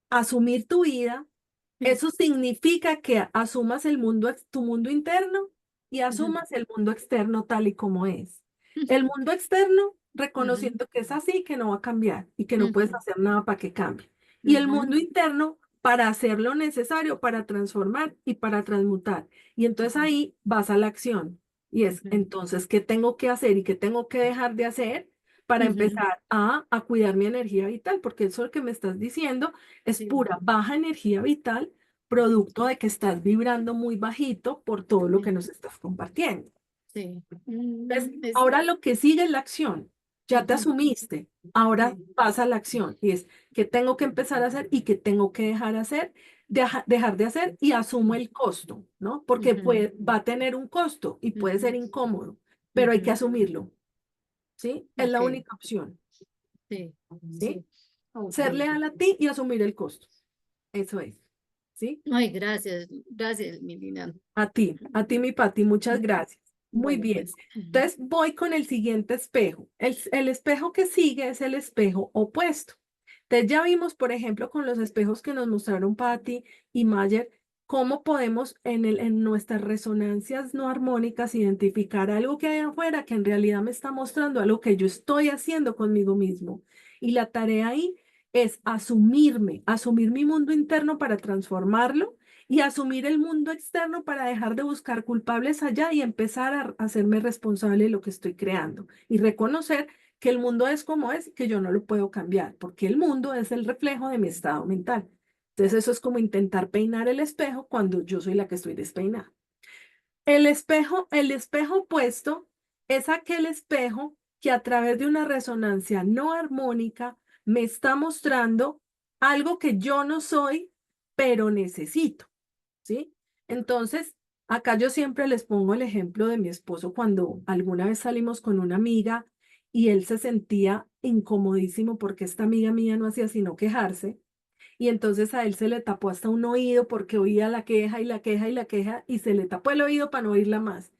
A: asumir tu vida,
C: ujú,
A: eso significa que asumas el mundo, tu mundo interno y
C: ujú,
A: asumas el mundo externo tal y como es.
C: ujú,
A: El mundo externo
C: ujú,
A: reconociendo que es así, que no va a cambiar y que no puedes
C: ujú,
A: hacer nada para que cambie. Y el
C: ujú,
A: mundo interno para hacer lo necesario para transformar y para transmutar. Y entonces
C: ujú,
A: ahí vas a la acción. Y es
C: ujú,
A: entonces, ¿qué tengo que hacer y qué tengo que dejar de hacer para
C: ujú,
A: empezar a cuidar mi energía vital? Porque eso lo que me estás diciendo es
C: sí,
A: pura baja energía vital, producto de que estás vibrando muy bajito por todo lo que
C: sí.
A: nos estás compartiendo.
C: Sí.
A: Ahora lo que sigue es la acción. Ya te
C: Ujú,
A: asumiste. Ahora pasa la acción y es que tengo que empezar a hacer y que tengo que dejar hacer, dejar de hacer y asumo el costo, ¿no? Porque
C: ujú,
A: va a tener un costo y puede ser
C: ujú,
A: incómodo, pero hay que
C: ujú.
A: asumirlo, ¿sí? Es la
C: Ok,
A: única opción,
C: sí,
A: ¿sí?
C: sí. Ok.
A: Ser leal a ti y asumir el costo. Eso es, ¿sí?
C: Ay, gracias, mi Lina.
A: A ti, mi Pati, muchas gracias. Muy
C: Bueno,
A: bien.
C: pues.
A: Entonces voy con el siguiente espejo. El espejo que sigue es el espejo opuesto. Entonces ya vimos, por ejemplo, con los espejos que nos mostraron Patti y Mayer, cómo podemos en nuestras resonancias no armónicas identificar algo que hay afuera que en realidad me está mostrando algo que yo estoy haciendo conmigo mismo. Y la tarea ahí es asumirme, asumir mi mundo interno para transformarlo y asumir el mundo externo para dejar de buscar culpables allá y empezar a hacerme responsable de lo que estoy creando y reconocer que el mundo es como es, que yo no lo puedo cambiar, porque el mundo es el reflejo de mi estado mental. Entonces eso es como intentar peinar el espejo cuando yo soy la que estoy despeinada. El espejo opuesto es aquel espejo que a través de una resonancia no armónica me está mostrando algo que yo no soy, pero necesito. ¿Sí? Entonces, acá yo siempre les pongo el ejemplo de mi esposo cuando alguna vez salimos con una amiga y él se sentía incomodísimo porque esta amiga mía no hacía sino quejarse y entonces a él se le tapó hasta un oído porque oía la queja y la queja y la queja y se le tapó el oído para no oírla más.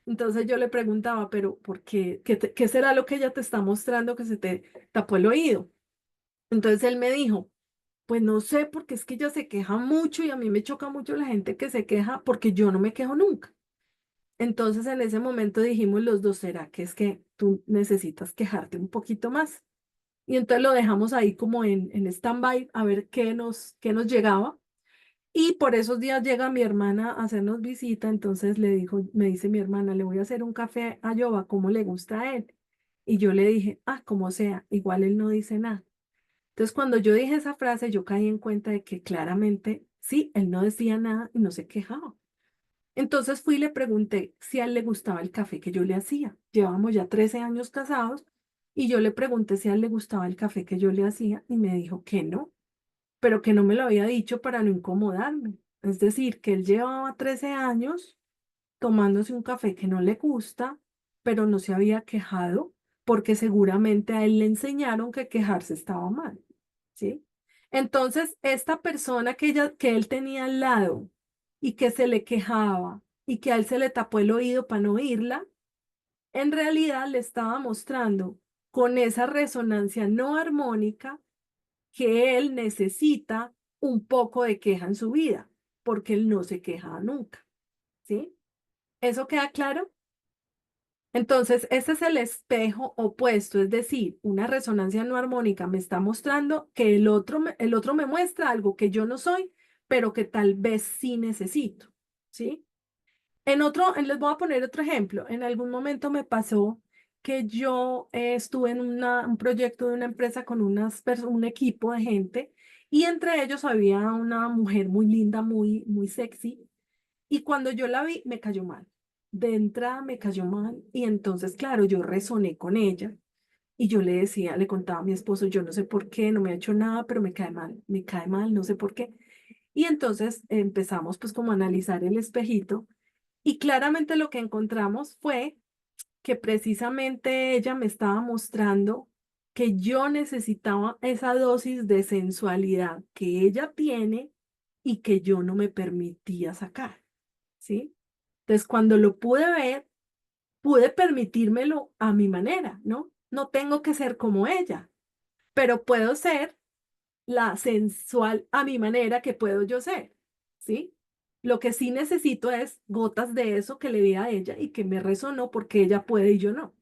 A: Entonces yo le preguntaba, pero ¿por qué? ¿Qué será lo que ella te está mostrando que se te tapó el oído? Entonces él me dijo, pues no sé, porque es que ella se queja mucho y a mí me choca mucho la gente que se queja porque yo no me quejo nunca. Entonces en ese momento dijimos los dos, ¿será que es que tú necesitas quejarte un poquito más? Y entonces lo dejamos ahí como en stand-by a ver qué nos llegaba. Y por esos días llega mi hermana a hacernos visita, entonces le dijo, me dice mi hermana, le voy a hacer un café a Yoba, ¿cómo le gusta a él? Y yo le dije, ah, como sea, igual él no dice nada. Entonces, cuando yo dije esa frase, yo caí en cuenta de que claramente, sí, él no decía nada y no se quejaba. Entonces fui y le pregunté si a él le gustaba el café que yo le hacía. Llevamos ya 13 años casados y yo le pregunté si a él le gustaba el café que yo le hacía y me dijo que no, pero que no me lo había dicho para no incomodarme. Es decir, que él llevaba 13 años tomándose un café que no le gusta, pero no se había quejado porque seguramente a él le enseñaron que quejarse estaba mal. ¿Sí? Entonces, esta persona que él tenía al lado y que se le quejaba y que a él se le tapó el oído para no oírla, en realidad le estaba mostrando con esa resonancia no armónica que él necesita un poco de queja en su vida, porque él no se quejaba nunca, ¿sí? ¿Eso queda claro? Entonces, ese es el espejo opuesto, es decir, una resonancia no armónica me está mostrando que el otro me muestra algo que yo no soy, pero que tal vez sí necesito, ¿sí? Les voy a poner otro ejemplo. En algún momento me pasó que yo estuve en un proyecto de una empresa con un equipo de gente y entre ellos había una mujer muy linda, muy sexy y cuando yo la vi, me cayó mal. De entrada me cayó mal y entonces, claro, yo resoné con ella y yo le decía, le contaba a mi esposo, yo no sé por qué, no me ha hecho nada, pero me cae mal, no sé por qué. Y entonces empezamos pues como a analizar el espejito y claramente lo que encontramos fue que precisamente ella me estaba mostrando que yo necesitaba esa dosis de sensualidad que ella tiene y que yo no me permitía sacar. ¿Sí? Entonces, cuando lo pude ver, pude permitírmelo a mi manera, ¿no? No tengo que ser como ella, pero puedo ser la sensual a mi manera que puedo yo ser, ¿sí? Lo que sí necesito es gotas de eso que le di a ella y que me resonó porque ella puede y yo no,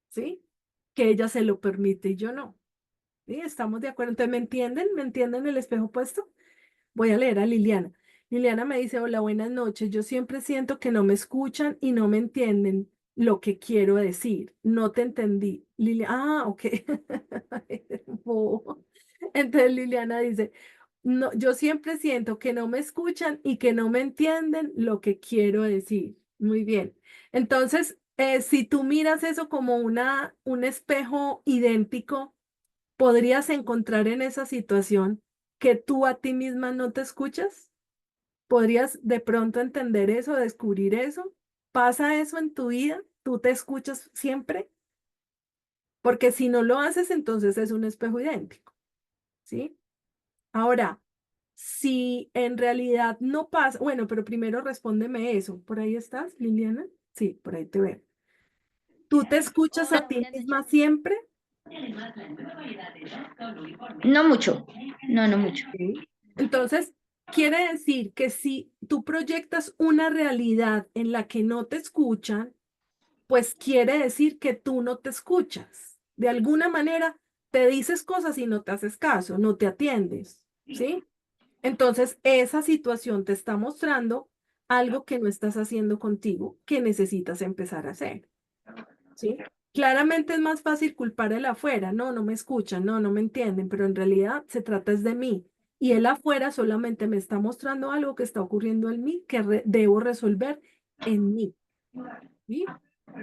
A: ¿sí? Que ella se lo permite y yo no. ¿Sí? ¿Estamos de acuerdo? Entonces, ¿me entienden? ¿Me entienden el espejo puesto? Voy a leer a Liliana. Liliana me dice, hola, buenas noches. Yo siempre siento que no me escuchan y no me entienden lo que quiero decir. No te entendí. Ok. Bobo. Entonces Liliana dice, no, yo siempre siento que no me escuchan y que no me entienden lo que quiero decir. Muy bien. Entonces, Si tú miras eso como un espejo idéntico, podrías encontrar en esa situación que tú a ti misma no te escuchas. ¿Podrías de pronto entender eso, descubrir eso? ¿Pasa eso en tu vida? ¿Tú te escuchas siempre? Porque si no lo haces, entonces es un espejo idéntico, ¿sí? Ahora, si en realidad no pasa, bueno, pero primero respóndeme eso. ¿Por ahí estás, Liliana? Sí, por ahí te veo. ¿Tú te escuchas a
D: Hola,
A: ti
D: buenas
A: misma
D: noches.
A: siempre?
D: No mucho, no mucho.
A: Sí. Entonces, quiere decir que si tú proyectas una realidad en la que no te escuchan, pues quiere decir que tú no te escuchas. De alguna manera, te dices cosas y no te haces caso, no te atiendes, ¿sí? Entonces, esa situación te está mostrando algo que no estás haciendo contigo, que necesitas empezar a hacer, ¿sí? Claramente es más fácil culpar el afuera, no, no me escuchan, no, no me entienden, pero en realidad se trata es de mí. Y el afuera solamente me está mostrando algo que está ocurriendo en mí, que debo resolver en mí. ¿Sí?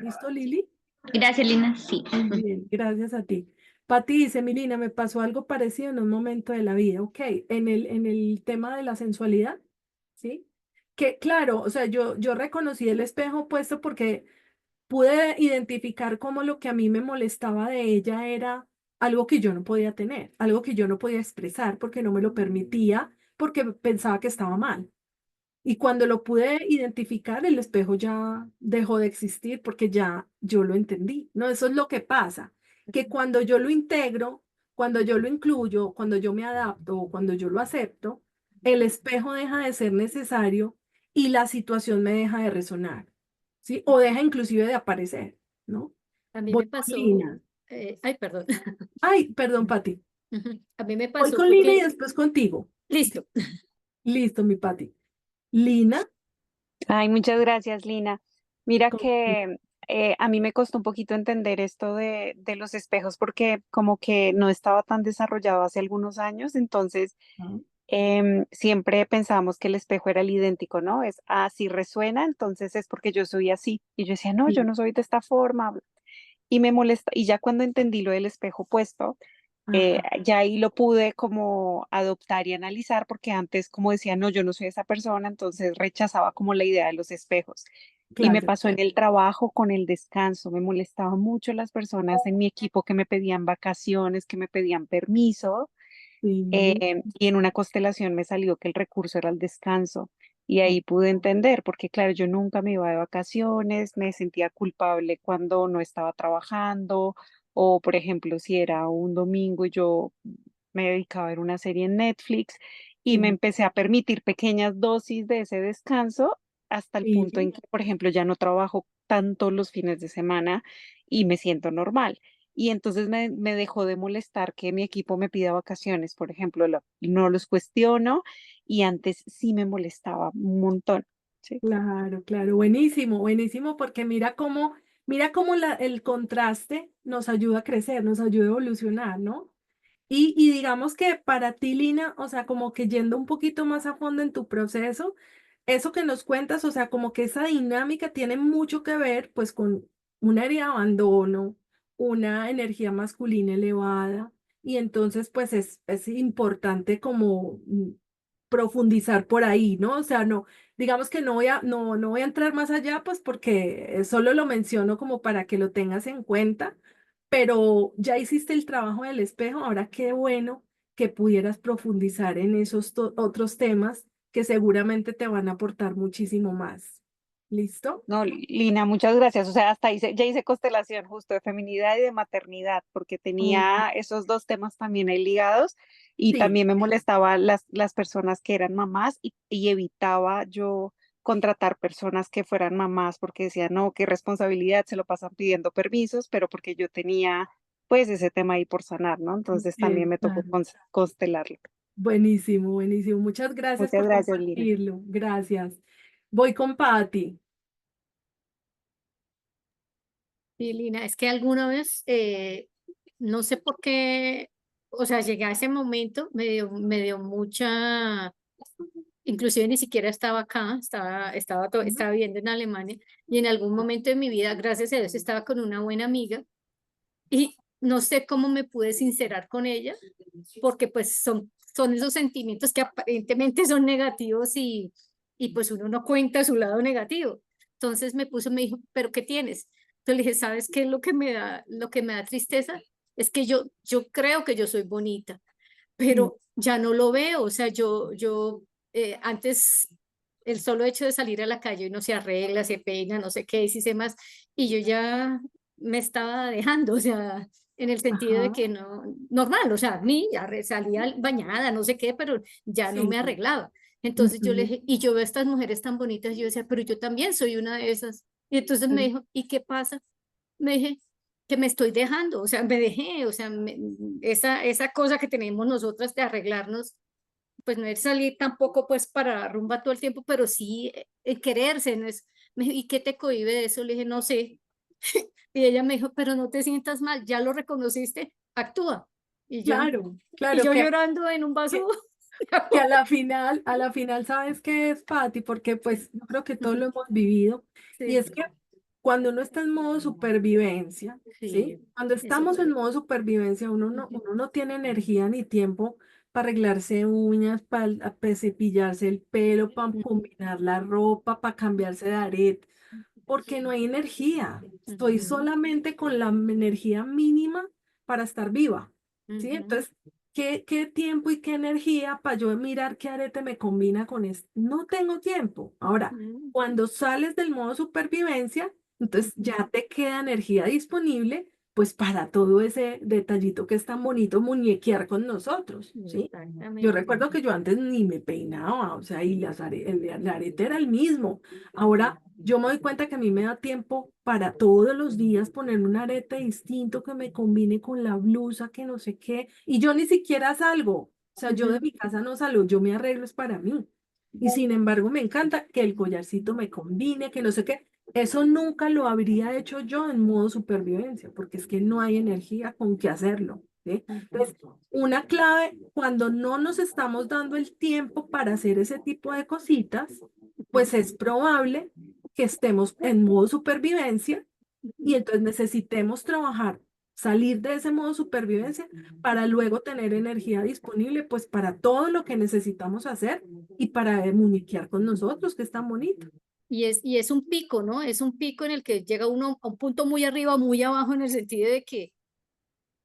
A: ¿Listo, Lili?
D: Gracias, Lina. Sí.
A: Muy bien, gracias a ti. Pati dice, Milina, me pasó algo parecido en un momento de la vida, ok, en el tema de la sensualidad, ¿sí? Que claro, o sea, yo reconocí el espejo puesto porque pude identificar cómo lo que a mí me molestaba de ella era algo que yo no podía tener, algo que yo no podía expresar porque no me lo permitía, porque pensaba que estaba mal. Y cuando lo pude identificar, el espejo ya dejó de existir porque ya yo lo entendí, ¿no? Eso es lo que pasa, que cuando yo lo integro, cuando yo lo incluyo, cuando yo me adapto o cuando yo lo acepto, el espejo deja de ser necesario y la situación me deja de resonar, ¿sí? O deja inclusive de aparecer, ¿no?
C: A mí
A: Voy
C: me
A: con
C: pasó,
A: Lina.
C: ay, perdón.
A: Ay, perdón, Pati.
C: Ujú. A mí me
A: Voy
C: pasó
A: con
C: fue
A: Lina y
C: que,
A: después contigo.
C: listo.
A: Listo, mi Pati. Lina.
E: Ay, muchas gracias, Lina. Mira
A: Contigo.
E: que a mí me costó un poquito entender esto de los espejos porque como que no estaba tan desarrollado hace algunos años, entonces siempre pensábamos que el espejo era el idéntico, ¿no? Es así resuena, entonces es porque yo soy así. Y yo decía, no, yo
A: Sí.
E: no soy de esta forma. Y me molesta, y ya cuando entendí lo del espejo puesto,
A: Ajá,
E: ya ahí lo pude como adoptar y analizar, porque antes, como decía, no, yo no soy esa persona, entonces rechazaba como la idea de los espejos. Y me
A: claro.
E: pasó en el trabajo con el descanso, me molestaba mucho las personas en mi equipo que me pedían vacaciones, que me pedían permiso,
A: Sí,
E: y en una constelación me salió que el recurso era el descanso. Y ahí pude entender, porque claro, yo nunca me iba de vacaciones, me sentía culpable cuando no estaba trabajando, o por ejemplo, si era un domingo y yo me dedicaba a ver una serie en Netflix, y me
A: sí,
E: empecé a permitir pequeñas dosis de ese descanso hasta el punto
A: sí,
E: en que, por ejemplo, ya no trabajo tanto los fines de semana y me siento normal. Y entonces me dejó de molestar que mi equipo me pida vacaciones, por ejemplo, no los cuestiono y antes sí me molestaba un montón, ¿sí?
A: claro, claro. Buenísimo, buenísimo, porque mira cómo el contraste nos ayuda a crecer, nos ayuda a evolucionar, ¿no? Y digamos que para ti, Lina, o sea, como que yendo un poquito más a fondo en tu proceso, eso que nos cuentas, o sea, como que esa dinámica tiene mucho que ver, pues, con una herida de abandono, una energía masculina elevada, y entonces, pues, es importante como profundizar por ahí, ¿no? O sea, no, digamos que no voy a entrar más allá, pues, porque solo lo menciono como para que lo tengas en cuenta, pero ya hiciste el trabajo del espejo, ahora qué bueno que pudieras profundizar en esos otros temas que seguramente te van a aportar muchísimo más. ¿Listo?
E: No, Lina, muchas gracias. O sea, ya hice constelación justo de feminidad y de maternidad, porque
A: Oh,
E: tenía esos dos temas también ahí ligados y
A: sí,
E: también me molestaba las personas que eran mamás y evitaba yo contratar personas que fueran mamás porque decía, no, qué responsabilidad, se lo pasan pidiendo permisos, pero porque yo tenía pues ese tema ahí por sanar, ¿no? Entonces también me tocó
A: claro.
E: constelarlo.
A: Buenísimo, buenísimo. Muchas gracias
E: Muchas
A: por
E: gracias, Lina.
A: compartirlo. Gracias. Voy con Patti.
C: Sí, Lina, es que alguna vez, no sé por qué, o sea, llegué a ese momento, me dio mucha, inclusive ni siquiera estaba acá, estaba viviendo en Alemania, y en algún momento de mi vida, gracias a Dios, estaba con una buena amiga, y no sé cómo me pude sincerar con ella, porque pues son esos sentimientos que aparentemente son negativos y pues uno no cuenta su lado negativo. Entonces me dijo, ¿pero qué tienes? Entonces le dije, ¿sabes qué es lo que me da tristeza? Es que yo creo que yo soy bonita,
A: Sí,
C: pero ya no lo veo. O sea, antes el solo hecho de salir a la calle uno se arregla, se peina, no sé qué, y sé más, y yo ya me estaba dejando, o sea, en el sentido de
A: ajá,
C: que no, normal, o sea, a mí ya salía bañada, no sé qué, pero ya no
A: sí.
C: me arreglaba. Entonces yo le
A: Ujú,
C: dije, y yo veo a estas mujeres tan bonitas, y yo decía, pero yo también soy una de esas. Y entonces me
A: sí.
C: dijo, ¿y qué pasa? Me dije, que me estoy dejando, o sea, me dejé, o sea, esa cosa que tenemos nosotras de arreglarnos, pues no es salir tampoco pues para rumba todo el tiempo, pero sí quererse, no es, me dijo, ¿y qué te cohíbe de eso? Le dije, no sé. Y ella me dijo, pero no te sientas mal, ya lo reconociste, actúa. Y yo,
A: Claro,
C: y
A: claro
C: yo llorando en un vaso.
A: que,
C: de
A: que
C: agua.
A: a la final, ¿sabes qué es, Pati? Porque pues yo creo que todos lo hemos vivido. Y
C: Sí,
A: es que cuando uno está en modo supervivencia, ¿sí?
C: sí,
A: Cuando
C: eso
A: estamos en modo supervivencia,
C: fue.
A: uno no tiene energía ni tiempo para arreglarse uñas, para cepillarse el pelo, para combinar la ropa, para cambiarse de arete, porque no hay energía. Estoy
C: Ujú,
A: solamente con la energía mínima para estar viva, ¿sí?
C: ujú,
A: Entonces, ¿qué tiempo y qué energía para yo mirar qué arete me combina con esto? No tengo tiempo. Ahora,
C: ujú,
A: cuando sales del modo supervivencia, entonces
C: ujú.
A: ya te queda energía disponible, pues para todo ese detallito que es tan bonito muñequear con nosotros, ¿sí? Yo
C: Exactamente.
A: recuerdo que yo antes ni me peinaba, o sea, y el arete era el mismo. Ahora yo me doy cuenta que a mí me da tiempo para todos los días ponerme un arete distinto que me combine con la blusa, que no sé qué, y yo ni siquiera salgo. O sea, yo de
C: Ujú.
A: mi casa no salgo, yo me arreglo es para mí. Y sin embargo, me encanta que el collarcito me combine, que no sé qué. Eso nunca lo habría hecho yo en modo supervivencia, porque es que no hay energía con qué hacerlo, ¿sí? Entonces, una clave cuando no nos estamos dando el tiempo para hacer ese tipo de cositas, pues es probable que estemos en modo supervivencia y entonces necesitemos trabajar, salir de ese modo supervivencia para luego tener energía disponible, pues para todo lo que necesitamos hacer y para muñequear con nosotros, que es tan bonito.
C: Y es un pico, ¿no? Es un pico en el que llega uno a un punto muy arriba, muy abajo, en el sentido de que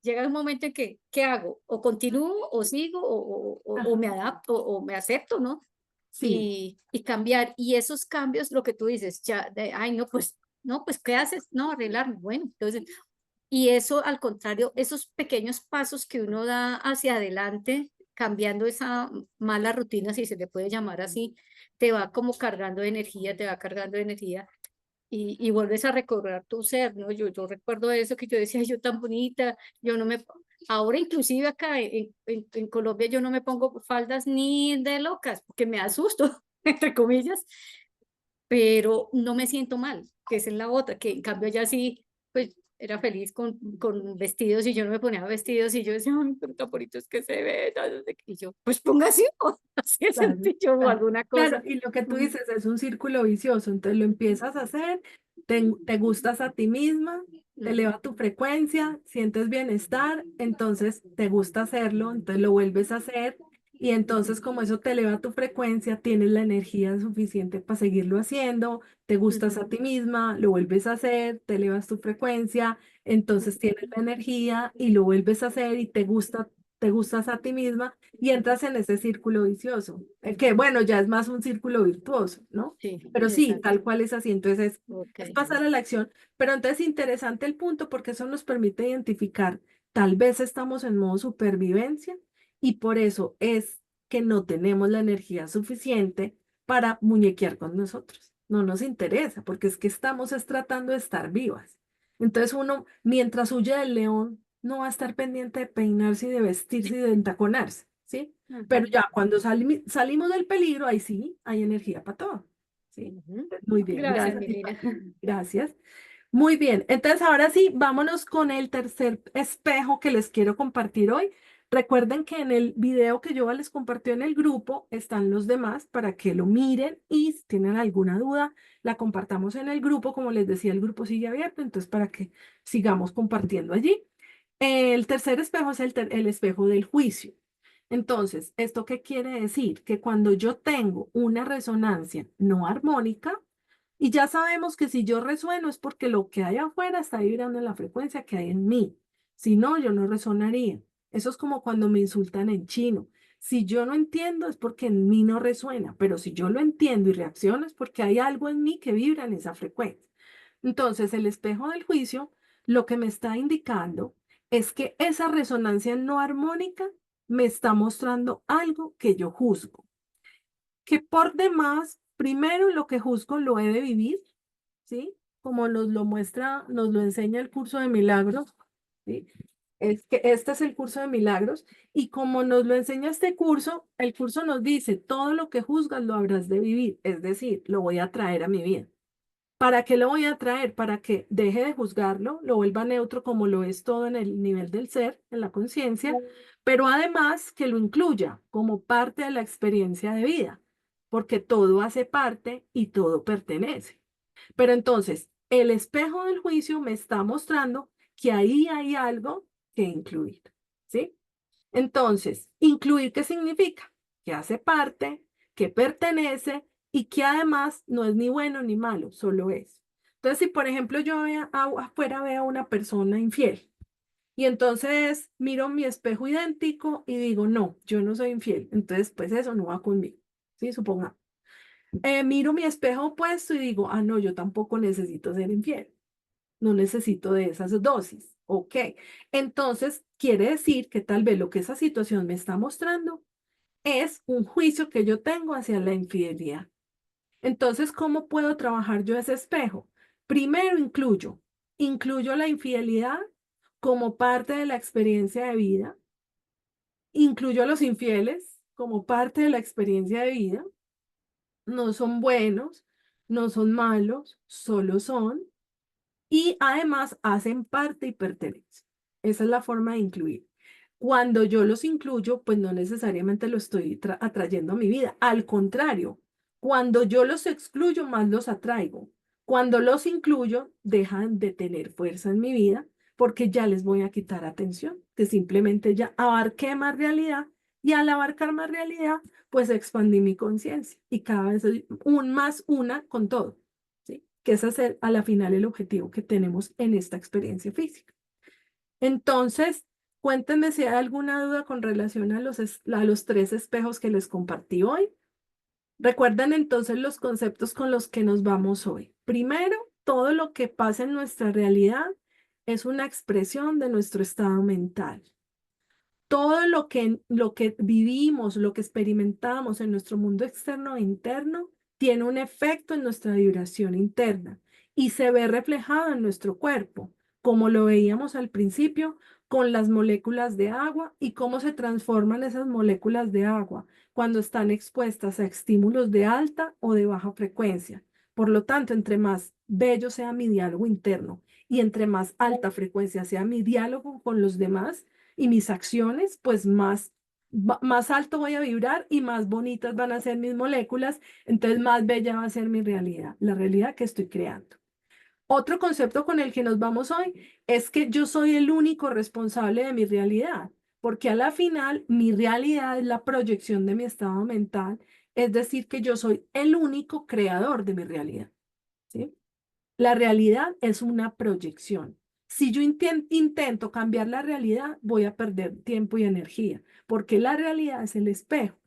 C: llega un momento en que, ¿qué hago? O continúo, o sigo, o
A: Ajá,
C: me adapto, o me acepto, ¿no?
A: sí,
C: Y cambiar. Y esos cambios, lo que tú dices, ya, ay, no, pues, ¿qué haces? No, arreglarme. Bueno, entonces, y eso, al contrario, esos pequeños pasos que uno da hacia adelante, cambiando esa mala rutina, si se le puede llamar así, te va como cargando de energía, te va cargando de energía y vuelves a recobrar tu ser, ¿no? Yo recuerdo eso que yo decía, yo tan bonita, yo no me, ahora inclusive acá en Colombia yo no me pongo faldas ni de locas, porque me asusto, entre comillas, pero no me siento mal, que esa es la otra, que en cambio ya sí, pues era feliz con vestidos y yo no me ponía vestidos y yo decía, ay, pero tan bonitos que se ven, no sé qué", y yo, pues póngase uno, así de
A: claro,
C: sencillo o
A: claro.
C: alguna
A: Claro,
C: cosa.
A: y lo que tú
C: Ujú,
A: dices es un círculo vicioso, entonces lo empiezas a hacer, te gustas a ti misma, te
C: ujú,
A: eleva tu frecuencia, sientes bienestar, entonces te gusta hacerlo, entonces lo vuelves a hacer y entonces como eso te eleva tu frecuencia, tienes la energía suficiente para seguirlo haciendo, te gustas a
C: ujú,
A: ti misma, lo vuelves a hacer, te elevas tu frecuencia, entonces tienes la energía y lo vuelves a hacer y te gustas a ti misma y entras en ese círculo vicioso, el que bueno, ya es más un círculo virtuoso, ¿no?
C: sí,
A: Pero sí,
C: exacto.
A: tal cual es así, entonces
C: Ok.
A: es pasar a la acción, pero entonces interesante el punto porque eso nos permite identificar, tal vez estamos en modo supervivencia y por eso es que no tenemos la energía suficiente para muñequear con nosotros. No nos interesa porque es que estamos es tratando de estar vivas. Entonces uno, mientras huye del león, no va a estar pendiente de peinarse y de vestirse y de entaconarse, ¿sí? Pero
C: Ujú,
A: ya cuando salimos del peligro, ahí sí, hay energía para todo, ¿sí?
C: ujú.
A: Muy bien,
C: Gracias,
A: gracias,
C: mi Lina.
A: gracias. Muy bien, entonces ahora sí, vámonos con el tercer espejo que les quiero compartir hoy. Recuerden que en el video que yo les compartí en el grupo están los demás para que lo miren y si tienen alguna duda, la compartamos en el grupo. Como les decía, el grupo sigue abierto, entonces para que sigamos compartiendo allí. El tercer espejo es el espejo del juicio. Entonces, ¿esto qué quiere decir? Que cuando yo tengo una resonancia no armónica, y ya sabemos que si yo resueno es porque lo que hay afuera está vibrando en la frecuencia que hay en mí. Si no, yo no resonaría. Eso es como cuando me insultan en chino. Si yo no entiendo es porque en mí no resuena, pero si yo lo entiendo y reacciono es porque hay algo en mí que vibra en esa frecuencia. Entonces, el espejo del juicio lo que me está indicando es que esa resonancia no armónica me está mostrando algo que yo juzgo, que por demás, primero lo que juzgo lo he de vivir, ¿sí? Como nos lo muestra, nos lo enseña el curso de milagros, ¿sí? Es que este es el curso de milagros y como nos lo enseña este curso, el curso nos dice, todo lo que juzgas lo habrás de vivir, es decir, lo voy a traer a mi vida. ¿Para qué lo voy a traer? Para que deje de juzgarlo, lo vuelva neutro como lo es todo en el nivel del ser, en la conciencia, pero además que lo incluya como parte de la experiencia de vida, porque todo hace parte y todo pertenece. Pero entonces, el espejo del juicio me está mostrando que ahí hay algo que incluir, ¿sí? Entonces, incluir, ¿qué significa? Que hace parte, que pertenece y que además no es ni bueno ni malo, solo es. Entonces, si por ejemplo yo afuera veo a una persona infiel y entonces miro mi espejo idéntico y digo, no, yo no soy infiel, entonces pues eso no va conmigo, ¿sí? Suponga. Miro mi espejo opuesto y digo, ah, no, yo tampoco necesito ser infiel. No necesito de esas dosis. Ok. Entonces, quiere decir que tal vez lo que esa situación me está mostrando es un juicio que yo tengo hacia la infidelidad. Entonces, ¿cómo puedo trabajar yo ese espejo? Primero, incluyo la infidelidad como parte de la experiencia de vida, incluyo a los infieles como parte de la experiencia de vida. No son buenos, no son malos, solo son. Y además hacen parte y pertenecen. Esa es la forma de incluir. Cuando yo los incluyo, pues no necesariamente lo estoy atrayendo a mi vida. Al contrario, cuando yo los excluyo, más los atraigo. Cuando los incluyo, dejan de tener fuerza en mi vida porque ya les voy a quitar atención, que simplemente ya abarqué más realidad y al abarcar más realidad, pues expandí mi conciencia y cada vez soy un más una con todo. ¿Sí? Que es hacer a la final el objetivo que tenemos en esta experiencia física. Entonces, cuéntenme si hay alguna duda con relación a los tres espejos que les compartí hoy. Recuerden entonces los conceptos con los que nos vamos hoy. Primero, todo lo que pasa en nuestra realidad es una expresión de nuestro estado mental. Todo lo que vivimos, lo que experimentamos en nuestro mundo externo e interno, tiene un efecto en nuestra vibración interna y se ve reflejado en nuestro cuerpo, como lo veíamos al principio con las moléculas de agua y cómo se transforman esas moléculas de agua cuando están expuestas a estímulos de alta o de baja frecuencia. Por lo tanto, entre más bello sea mi diálogo interno y entre más alta frecuencia sea mi diálogo con los demás, y mis acciones, pues más alto voy a vibrar y más bonitas van a ser mis moléculas, entonces más bella va a ser mi realidad, la realidad que estoy creando. Otro concepto con el que nos vamos hoy es que yo soy el único responsable de mi realidad, porque a la final mi realidad es la proyección de mi estado mental, es decir, que yo soy el único creador de mi realidad, ¿sí? La realidad es una proyección. Si yo intento cambiar la realidad, voy a perder tiempo y energía, porque la realidad es el espejo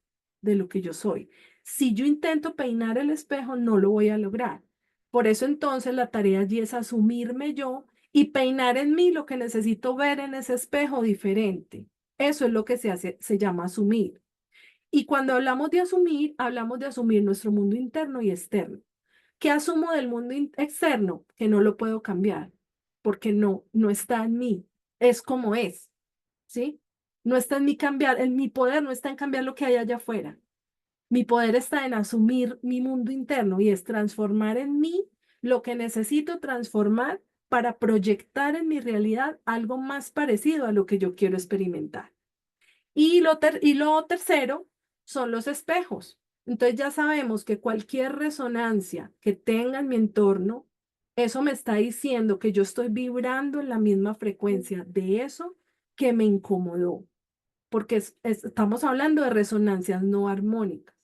A: de lo que yo soy. Si yo intento peinar el espejo, no lo voy a lograr. Por eso entonces la tarea allí es asumirme yo y peinar en mí lo que necesito ver en ese espejo diferente. Eso es lo que se llama asumir. Y cuando hablamos de asumir nuestro mundo interno y externo. ¿Qué asumo del mundo externo? Que no lo puedo cambiar, porque no está en mí, es como es, ¿sí? No está en mí cambiar, en mi poder no está en cambiar lo que hay allá afuera. Mi poder está en asumir mi mundo interno y es transformar en mí lo que necesito transformar para proyectar en mi realidad algo más parecido a lo que yo quiero experimentar. Y lo tercero son los espejos. Entonces ya sabemos que cualquier resonancia que tenga en mi entorno, eso me está diciendo que yo estoy vibrando en la misma frecuencia de eso que me incomodó, porque estamos hablando de resonancias no armónicas.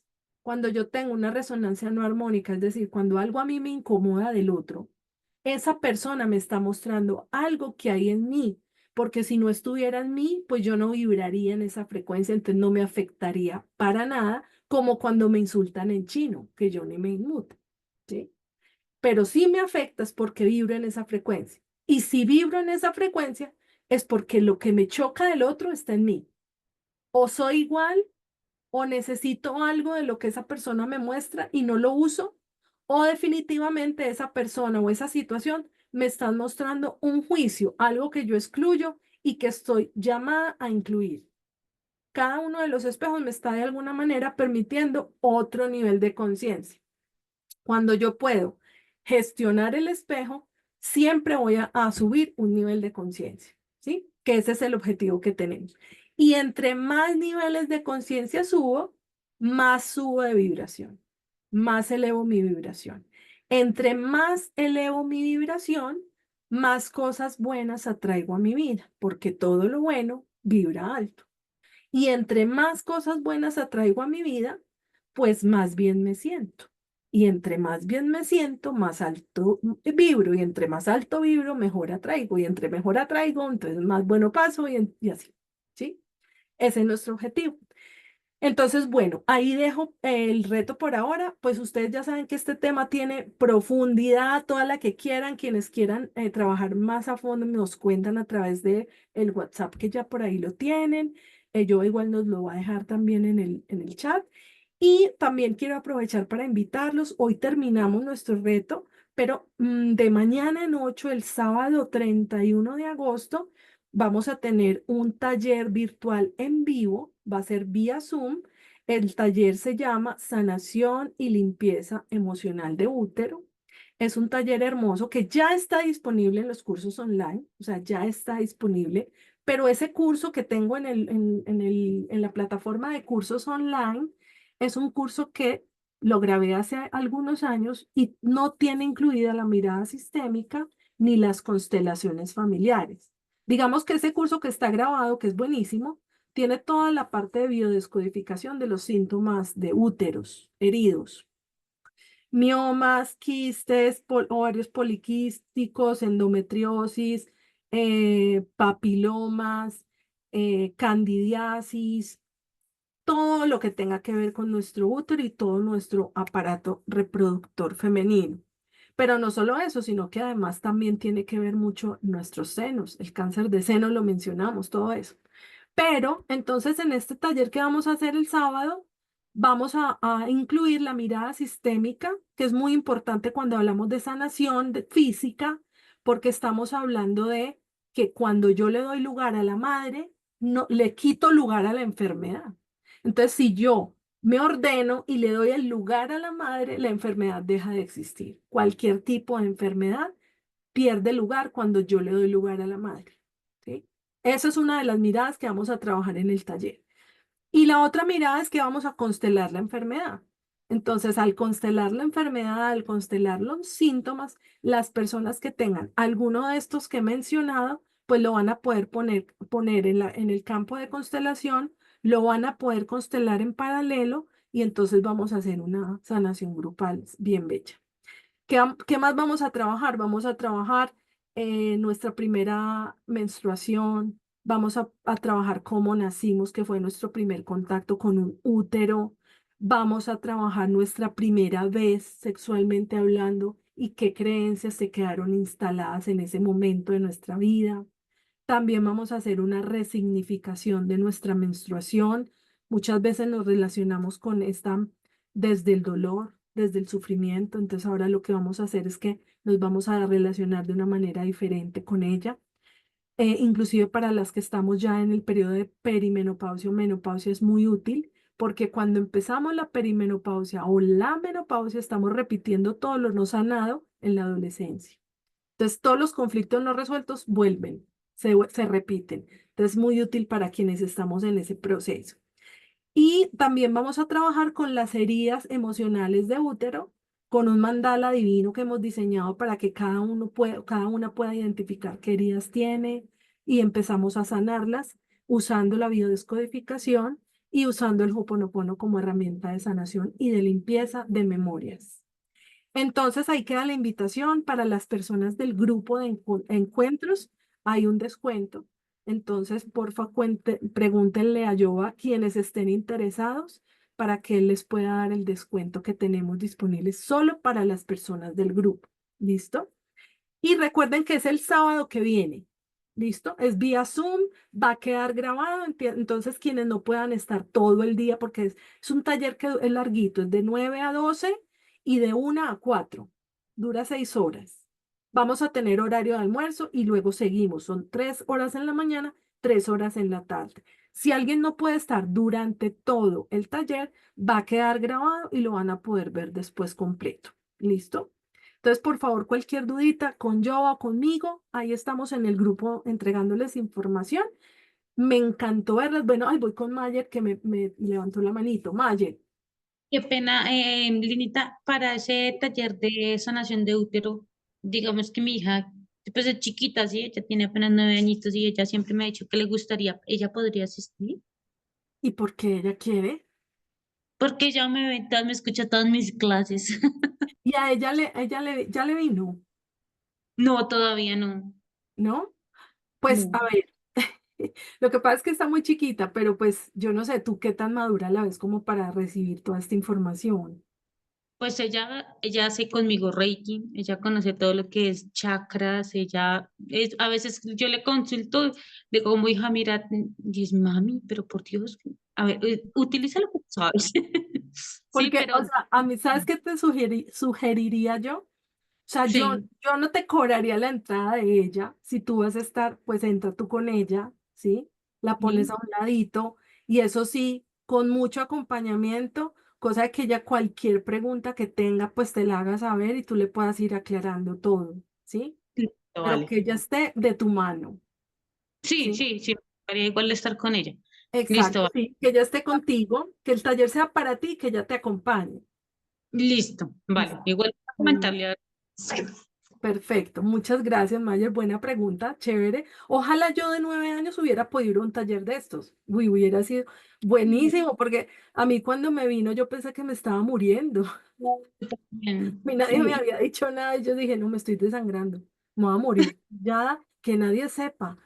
A: Cuando yo tengo una resonancia no armónica, es decir, cuando algo a mí me incomoda del otro, esa persona me está mostrando algo que hay en mí, porque si no estuviera en mí, pues yo no vibraría en esa frecuencia, entonces no me afectaría para nada, como cuando me insultan en chino, que yo ni me inmuto, ¿sí? Pero sí me afecta es porque vibro en esa frecuencia. Y si vibro en esa frecuencia, es porque lo que me choca del otro está en mí. O soy igual, o necesito algo de lo que esa persona me muestra y no lo uso, o definitivamente esa persona o esa situación me están mostrando un juicio, algo que yo excluyo y que estoy llamada a incluir. Cada uno de los espejos me está de alguna manera permitiendo otro nivel de conciencia. Cuando yo puedo gestionar el espejo, siempre voy a subir un nivel de conciencia, ¿sí? Que ese es el objetivo que tenemos. Y entre más niveles de conciencia más subo de vibración, más elevo mi vibración. Entre más elevo mi vibración, más cosas buenas atraigo a mi vida, porque todo lo bueno vibra alto. Y entre más cosas buenas atraigo a mi vida, pues más bien me siento. Y entre más bien me siento, más alto vibro. Y entre más alto vibro, mejor atraigo. Y entre mejor atraigo, entonces más bueno paso y así. ¿Sí? Ese es nuestro objetivo. Entonces, bueno, ahí dejo el reto por ahora. Pues ustedes ya saben que este tema tiene profundidad, toda la que quieran. Quienes quieran trabajar más a fondo nos cuentan a través de el WhatsApp que ya por ahí lo tienen. Yo igual nos lo voy a dejar también en el chat. Y también quiero aprovechar para invitarlos. Hoy terminamos nuestro reto, pero de mañana en 8, el sábado 31 de agosto, vamos a tener un taller virtual en vivo, va a ser vía Zoom. El taller se llama Sanación y Limpieza Emocional de Útero. Es un taller hermoso que ya está disponible en los cursos online, o sea, ya está disponible, pero ese curso que tengo en la plataforma de cursos online es un curso que lo grabé hace algunos años y no tiene incluida la mirada sistémica ni las constelaciones familiares. Digamos que ese curso que está grabado, que es buenísimo, tiene toda la parte de biodescodificación de los síntomas de úteros heridos, miomas, quistes, ovarios poliquísticos, endometriosis, papilomas, candidiasis, todo lo que tenga que ver con nuestro útero y todo nuestro aparato reproductor femenino. Pero no solo eso, sino que además también tiene que ver mucho nuestros senos, el cáncer de seno lo mencionamos, todo eso. Pero entonces en este taller que vamos a hacer el sábado, vamos a incluir la mirada sistémica, que es muy importante cuando hablamos de sanación física, porque estamos hablando de que cuando yo le doy lugar a la madre, no le quito lugar a la enfermedad. Entonces, si yo me ordeno y le doy el lugar a la madre, la enfermedad deja de existir. Cualquier tipo de enfermedad pierde lugar cuando yo le doy lugar a la madre. ¿Sí? Esa es una de las miradas que vamos a trabajar en el taller. Y la otra mirada es que vamos a constelar la enfermedad. Entonces, al constelar la enfermedad, al constelar los síntomas, las personas que tengan alguno de estos que he mencionado, pues lo van a poder poner en el campo de constelación, lo van a poder constelar en paralelo y entonces vamos a hacer una sanación grupal bien bella. ¿Qué más vamos a trabajar? Vamos a trabajar nuestra primera menstruación, vamos a trabajar cómo nacimos, que fue nuestro primer contacto con un útero, vamos a trabajar nuestra primera vez sexualmente hablando y qué creencias se quedaron instaladas en ese momento de nuestra vida. También vamos a hacer una resignificación de nuestra menstruación. Muchas veces nos relacionamos con esta desde el dolor, desde el sufrimiento. Entonces ahora lo que vamos a hacer es que nos vamos a relacionar de una manera diferente con ella. Inclusive para las que estamos ya en el periodo de perimenopausia o menopausia es muy útil porque cuando empezamos la perimenopausia o la menopausia estamos repitiendo todo lo no sanado en la adolescencia. Entonces, todos los conflictos no resueltos vuelven, se repiten. Entonces, muy útil para quienes estamos en ese proceso. Y también vamos a trabajar con las heridas emocionales de útero, con un mandala divino que hemos diseñado para que cada una pueda identificar qué heridas tiene y empezamos a sanarlas usando la biodescodificación y usando el Ho'oponopono como herramienta de sanación y de limpieza de memorias. Entonces ahí queda la invitación para las personas del grupo de encuentros. Hay un descuento. Entonces, porfa, pregúntenle a Yoba quienes estén interesados para que él les pueda dar el descuento que tenemos disponible solo para las personas del grupo. ¿Listo? Y recuerden que es el sábado que viene. ¿Listo? Es vía Zoom, va a quedar grabado. Entonces, quienes no puedan estar todo el día, porque es un taller que es larguito, es de 9 a 12 y de 1 a 4. Dura 6 horas. Vamos a tener horario de almuerzo y luego seguimos. Son 3 horas en la mañana, 3 horas en la tarde. Si alguien no puede estar durante todo el taller, va a quedar grabado y lo van a poder ver después completo. ¿Listo? Entonces, por favor, cualquier dudita con yo o conmigo, ahí estamos en el grupo entregándoles información. Me encantó verlas. Bueno, ahí voy con Mayer que me levantó la manito. Mayer,
B: Qué pena, Linita, para ese taller de sanación de útero, digamos que mi hija, pues es chiquita, sí, ella tiene apenas 9 añitos y ella siempre me ha dicho que le gustaría, ella podría asistir,
A: ¿y por qué ella quiere?
B: porque ella me ve, me escucha todas mis clases.
A: Y a ya le vino,
B: No, todavía no.
A: ¿no? Pues
B: No.
A: a ver, lo que pasa es que está muy chiquita, pero pues yo no sé, tú qué tan madura la ves como para recibir toda esta información.
B: Pues ella hace conmigo Reiki, ella conoce todo lo que es chakras, a veces yo le consulto de como hija, mira, y es mami, pero por Dios, a ver, utiliza lo que sabes. Sí,
A: Porque,
B: pero
A: o sea, a mí, ¿sabes qué te sugeriría yo? O sea,
B: sí,
A: yo no te cobraría la entrada de ella. Si tú vas a estar, pues entra tú con ella, ¿sí? La pones a
B: sí,
A: un ladito y eso sí, con mucho acompañamiento, cosa de que ella cualquier pregunta que tenga, pues te la haga saber y tú le puedas ir aclarando todo, ¿sí?
B: listo,
A: Pero
B: vale.
A: que ella esté de tu mano,
B: Sí,
A: ¿sí?
B: sí, sí, me gustaría igual estar con ella. Listo,
A: Exacto,
B: vale.
A: sí, que ella esté contigo, que el taller sea para ti y que ella te acompañe.
B: Listo, vale.
A: ¿Listo?
B: Igual
A: Bueno.
B: comentarle a...
A: Perfecto, muchas gracias, Mayer. Buena pregunta, chévere. Ojalá yo de 9 años hubiera podido ir a un taller de estos. Uy, hubiera sido buenísimo, porque a mí cuando me vino yo pensé que me estaba muriendo.
B: Bien.
A: A mí nadie me había dicho nada y yo dije, no, me estoy desangrando, me voy a morir. Ya, que nadie sepa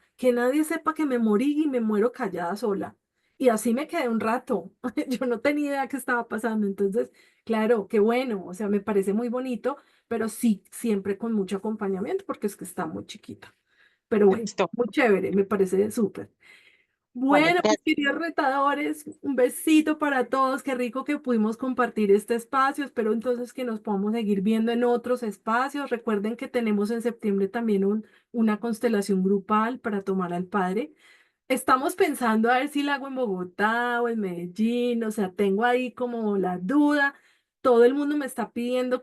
A: que me morí y me muero callada sola. Y así me quedé un rato. Yo no tenía idea qué estaba pasando. Entonces, claro, qué bueno, o sea, me parece muy bonito, pero sí, siempre con mucho acompañamiento porque es que está muy chiquita. Pero bueno,
B: Listo.
A: muy chévere, me parece súper.
B: Vale,
A: Bueno, mis queridos retadores, un besito para todos. Qué rico que pudimos compartir este espacio. Espero entonces que nos podamos seguir viendo en otros espacios. Recuerden que tenemos en septiembre también una constelación grupal para tomar al padre. Estamos pensando a ver si la hago en Bogotá o en Medellín, o sea, tengo ahí como la duda. Todo el mundo me está pidiendo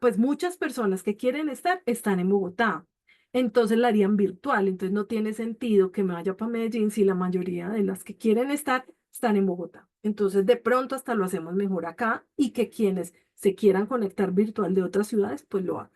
A: pues muchas personas que quieren estar están en Bogotá. Entonces la harían virtual, entonces no tiene sentido que me vaya para Medellín si la mayoría de las que quieren estar están en Bogotá. Entonces de pronto hasta lo hacemos mejor acá y que quienes se quieran conectar virtual de otras ciudades, pues lo hagan.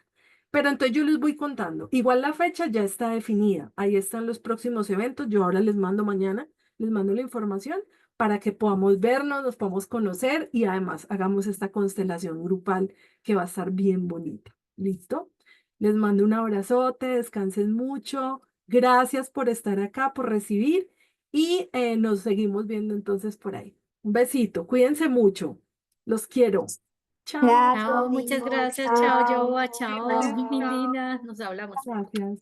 A: Pero entonces yo les voy contando. Igual la fecha ya está definida. Ahí están los próximos eventos. Yo ahora les mando mañana, les mando la información para que podamos vernos, nos podamos conocer y además hagamos esta constelación grupal que va a estar bien bonita. ¿Listo? Les mando un abrazote, descansen mucho. Gracias por estar acá, por recibir y nos seguimos viendo entonces por ahí. Un besito, cuídense mucho. Los quiero. Chao.
C: Chao, muchas gracias. Chao, Joa. Chao, mi
A: Chao.
C: linda. Nos hablamos.
A: Gracias.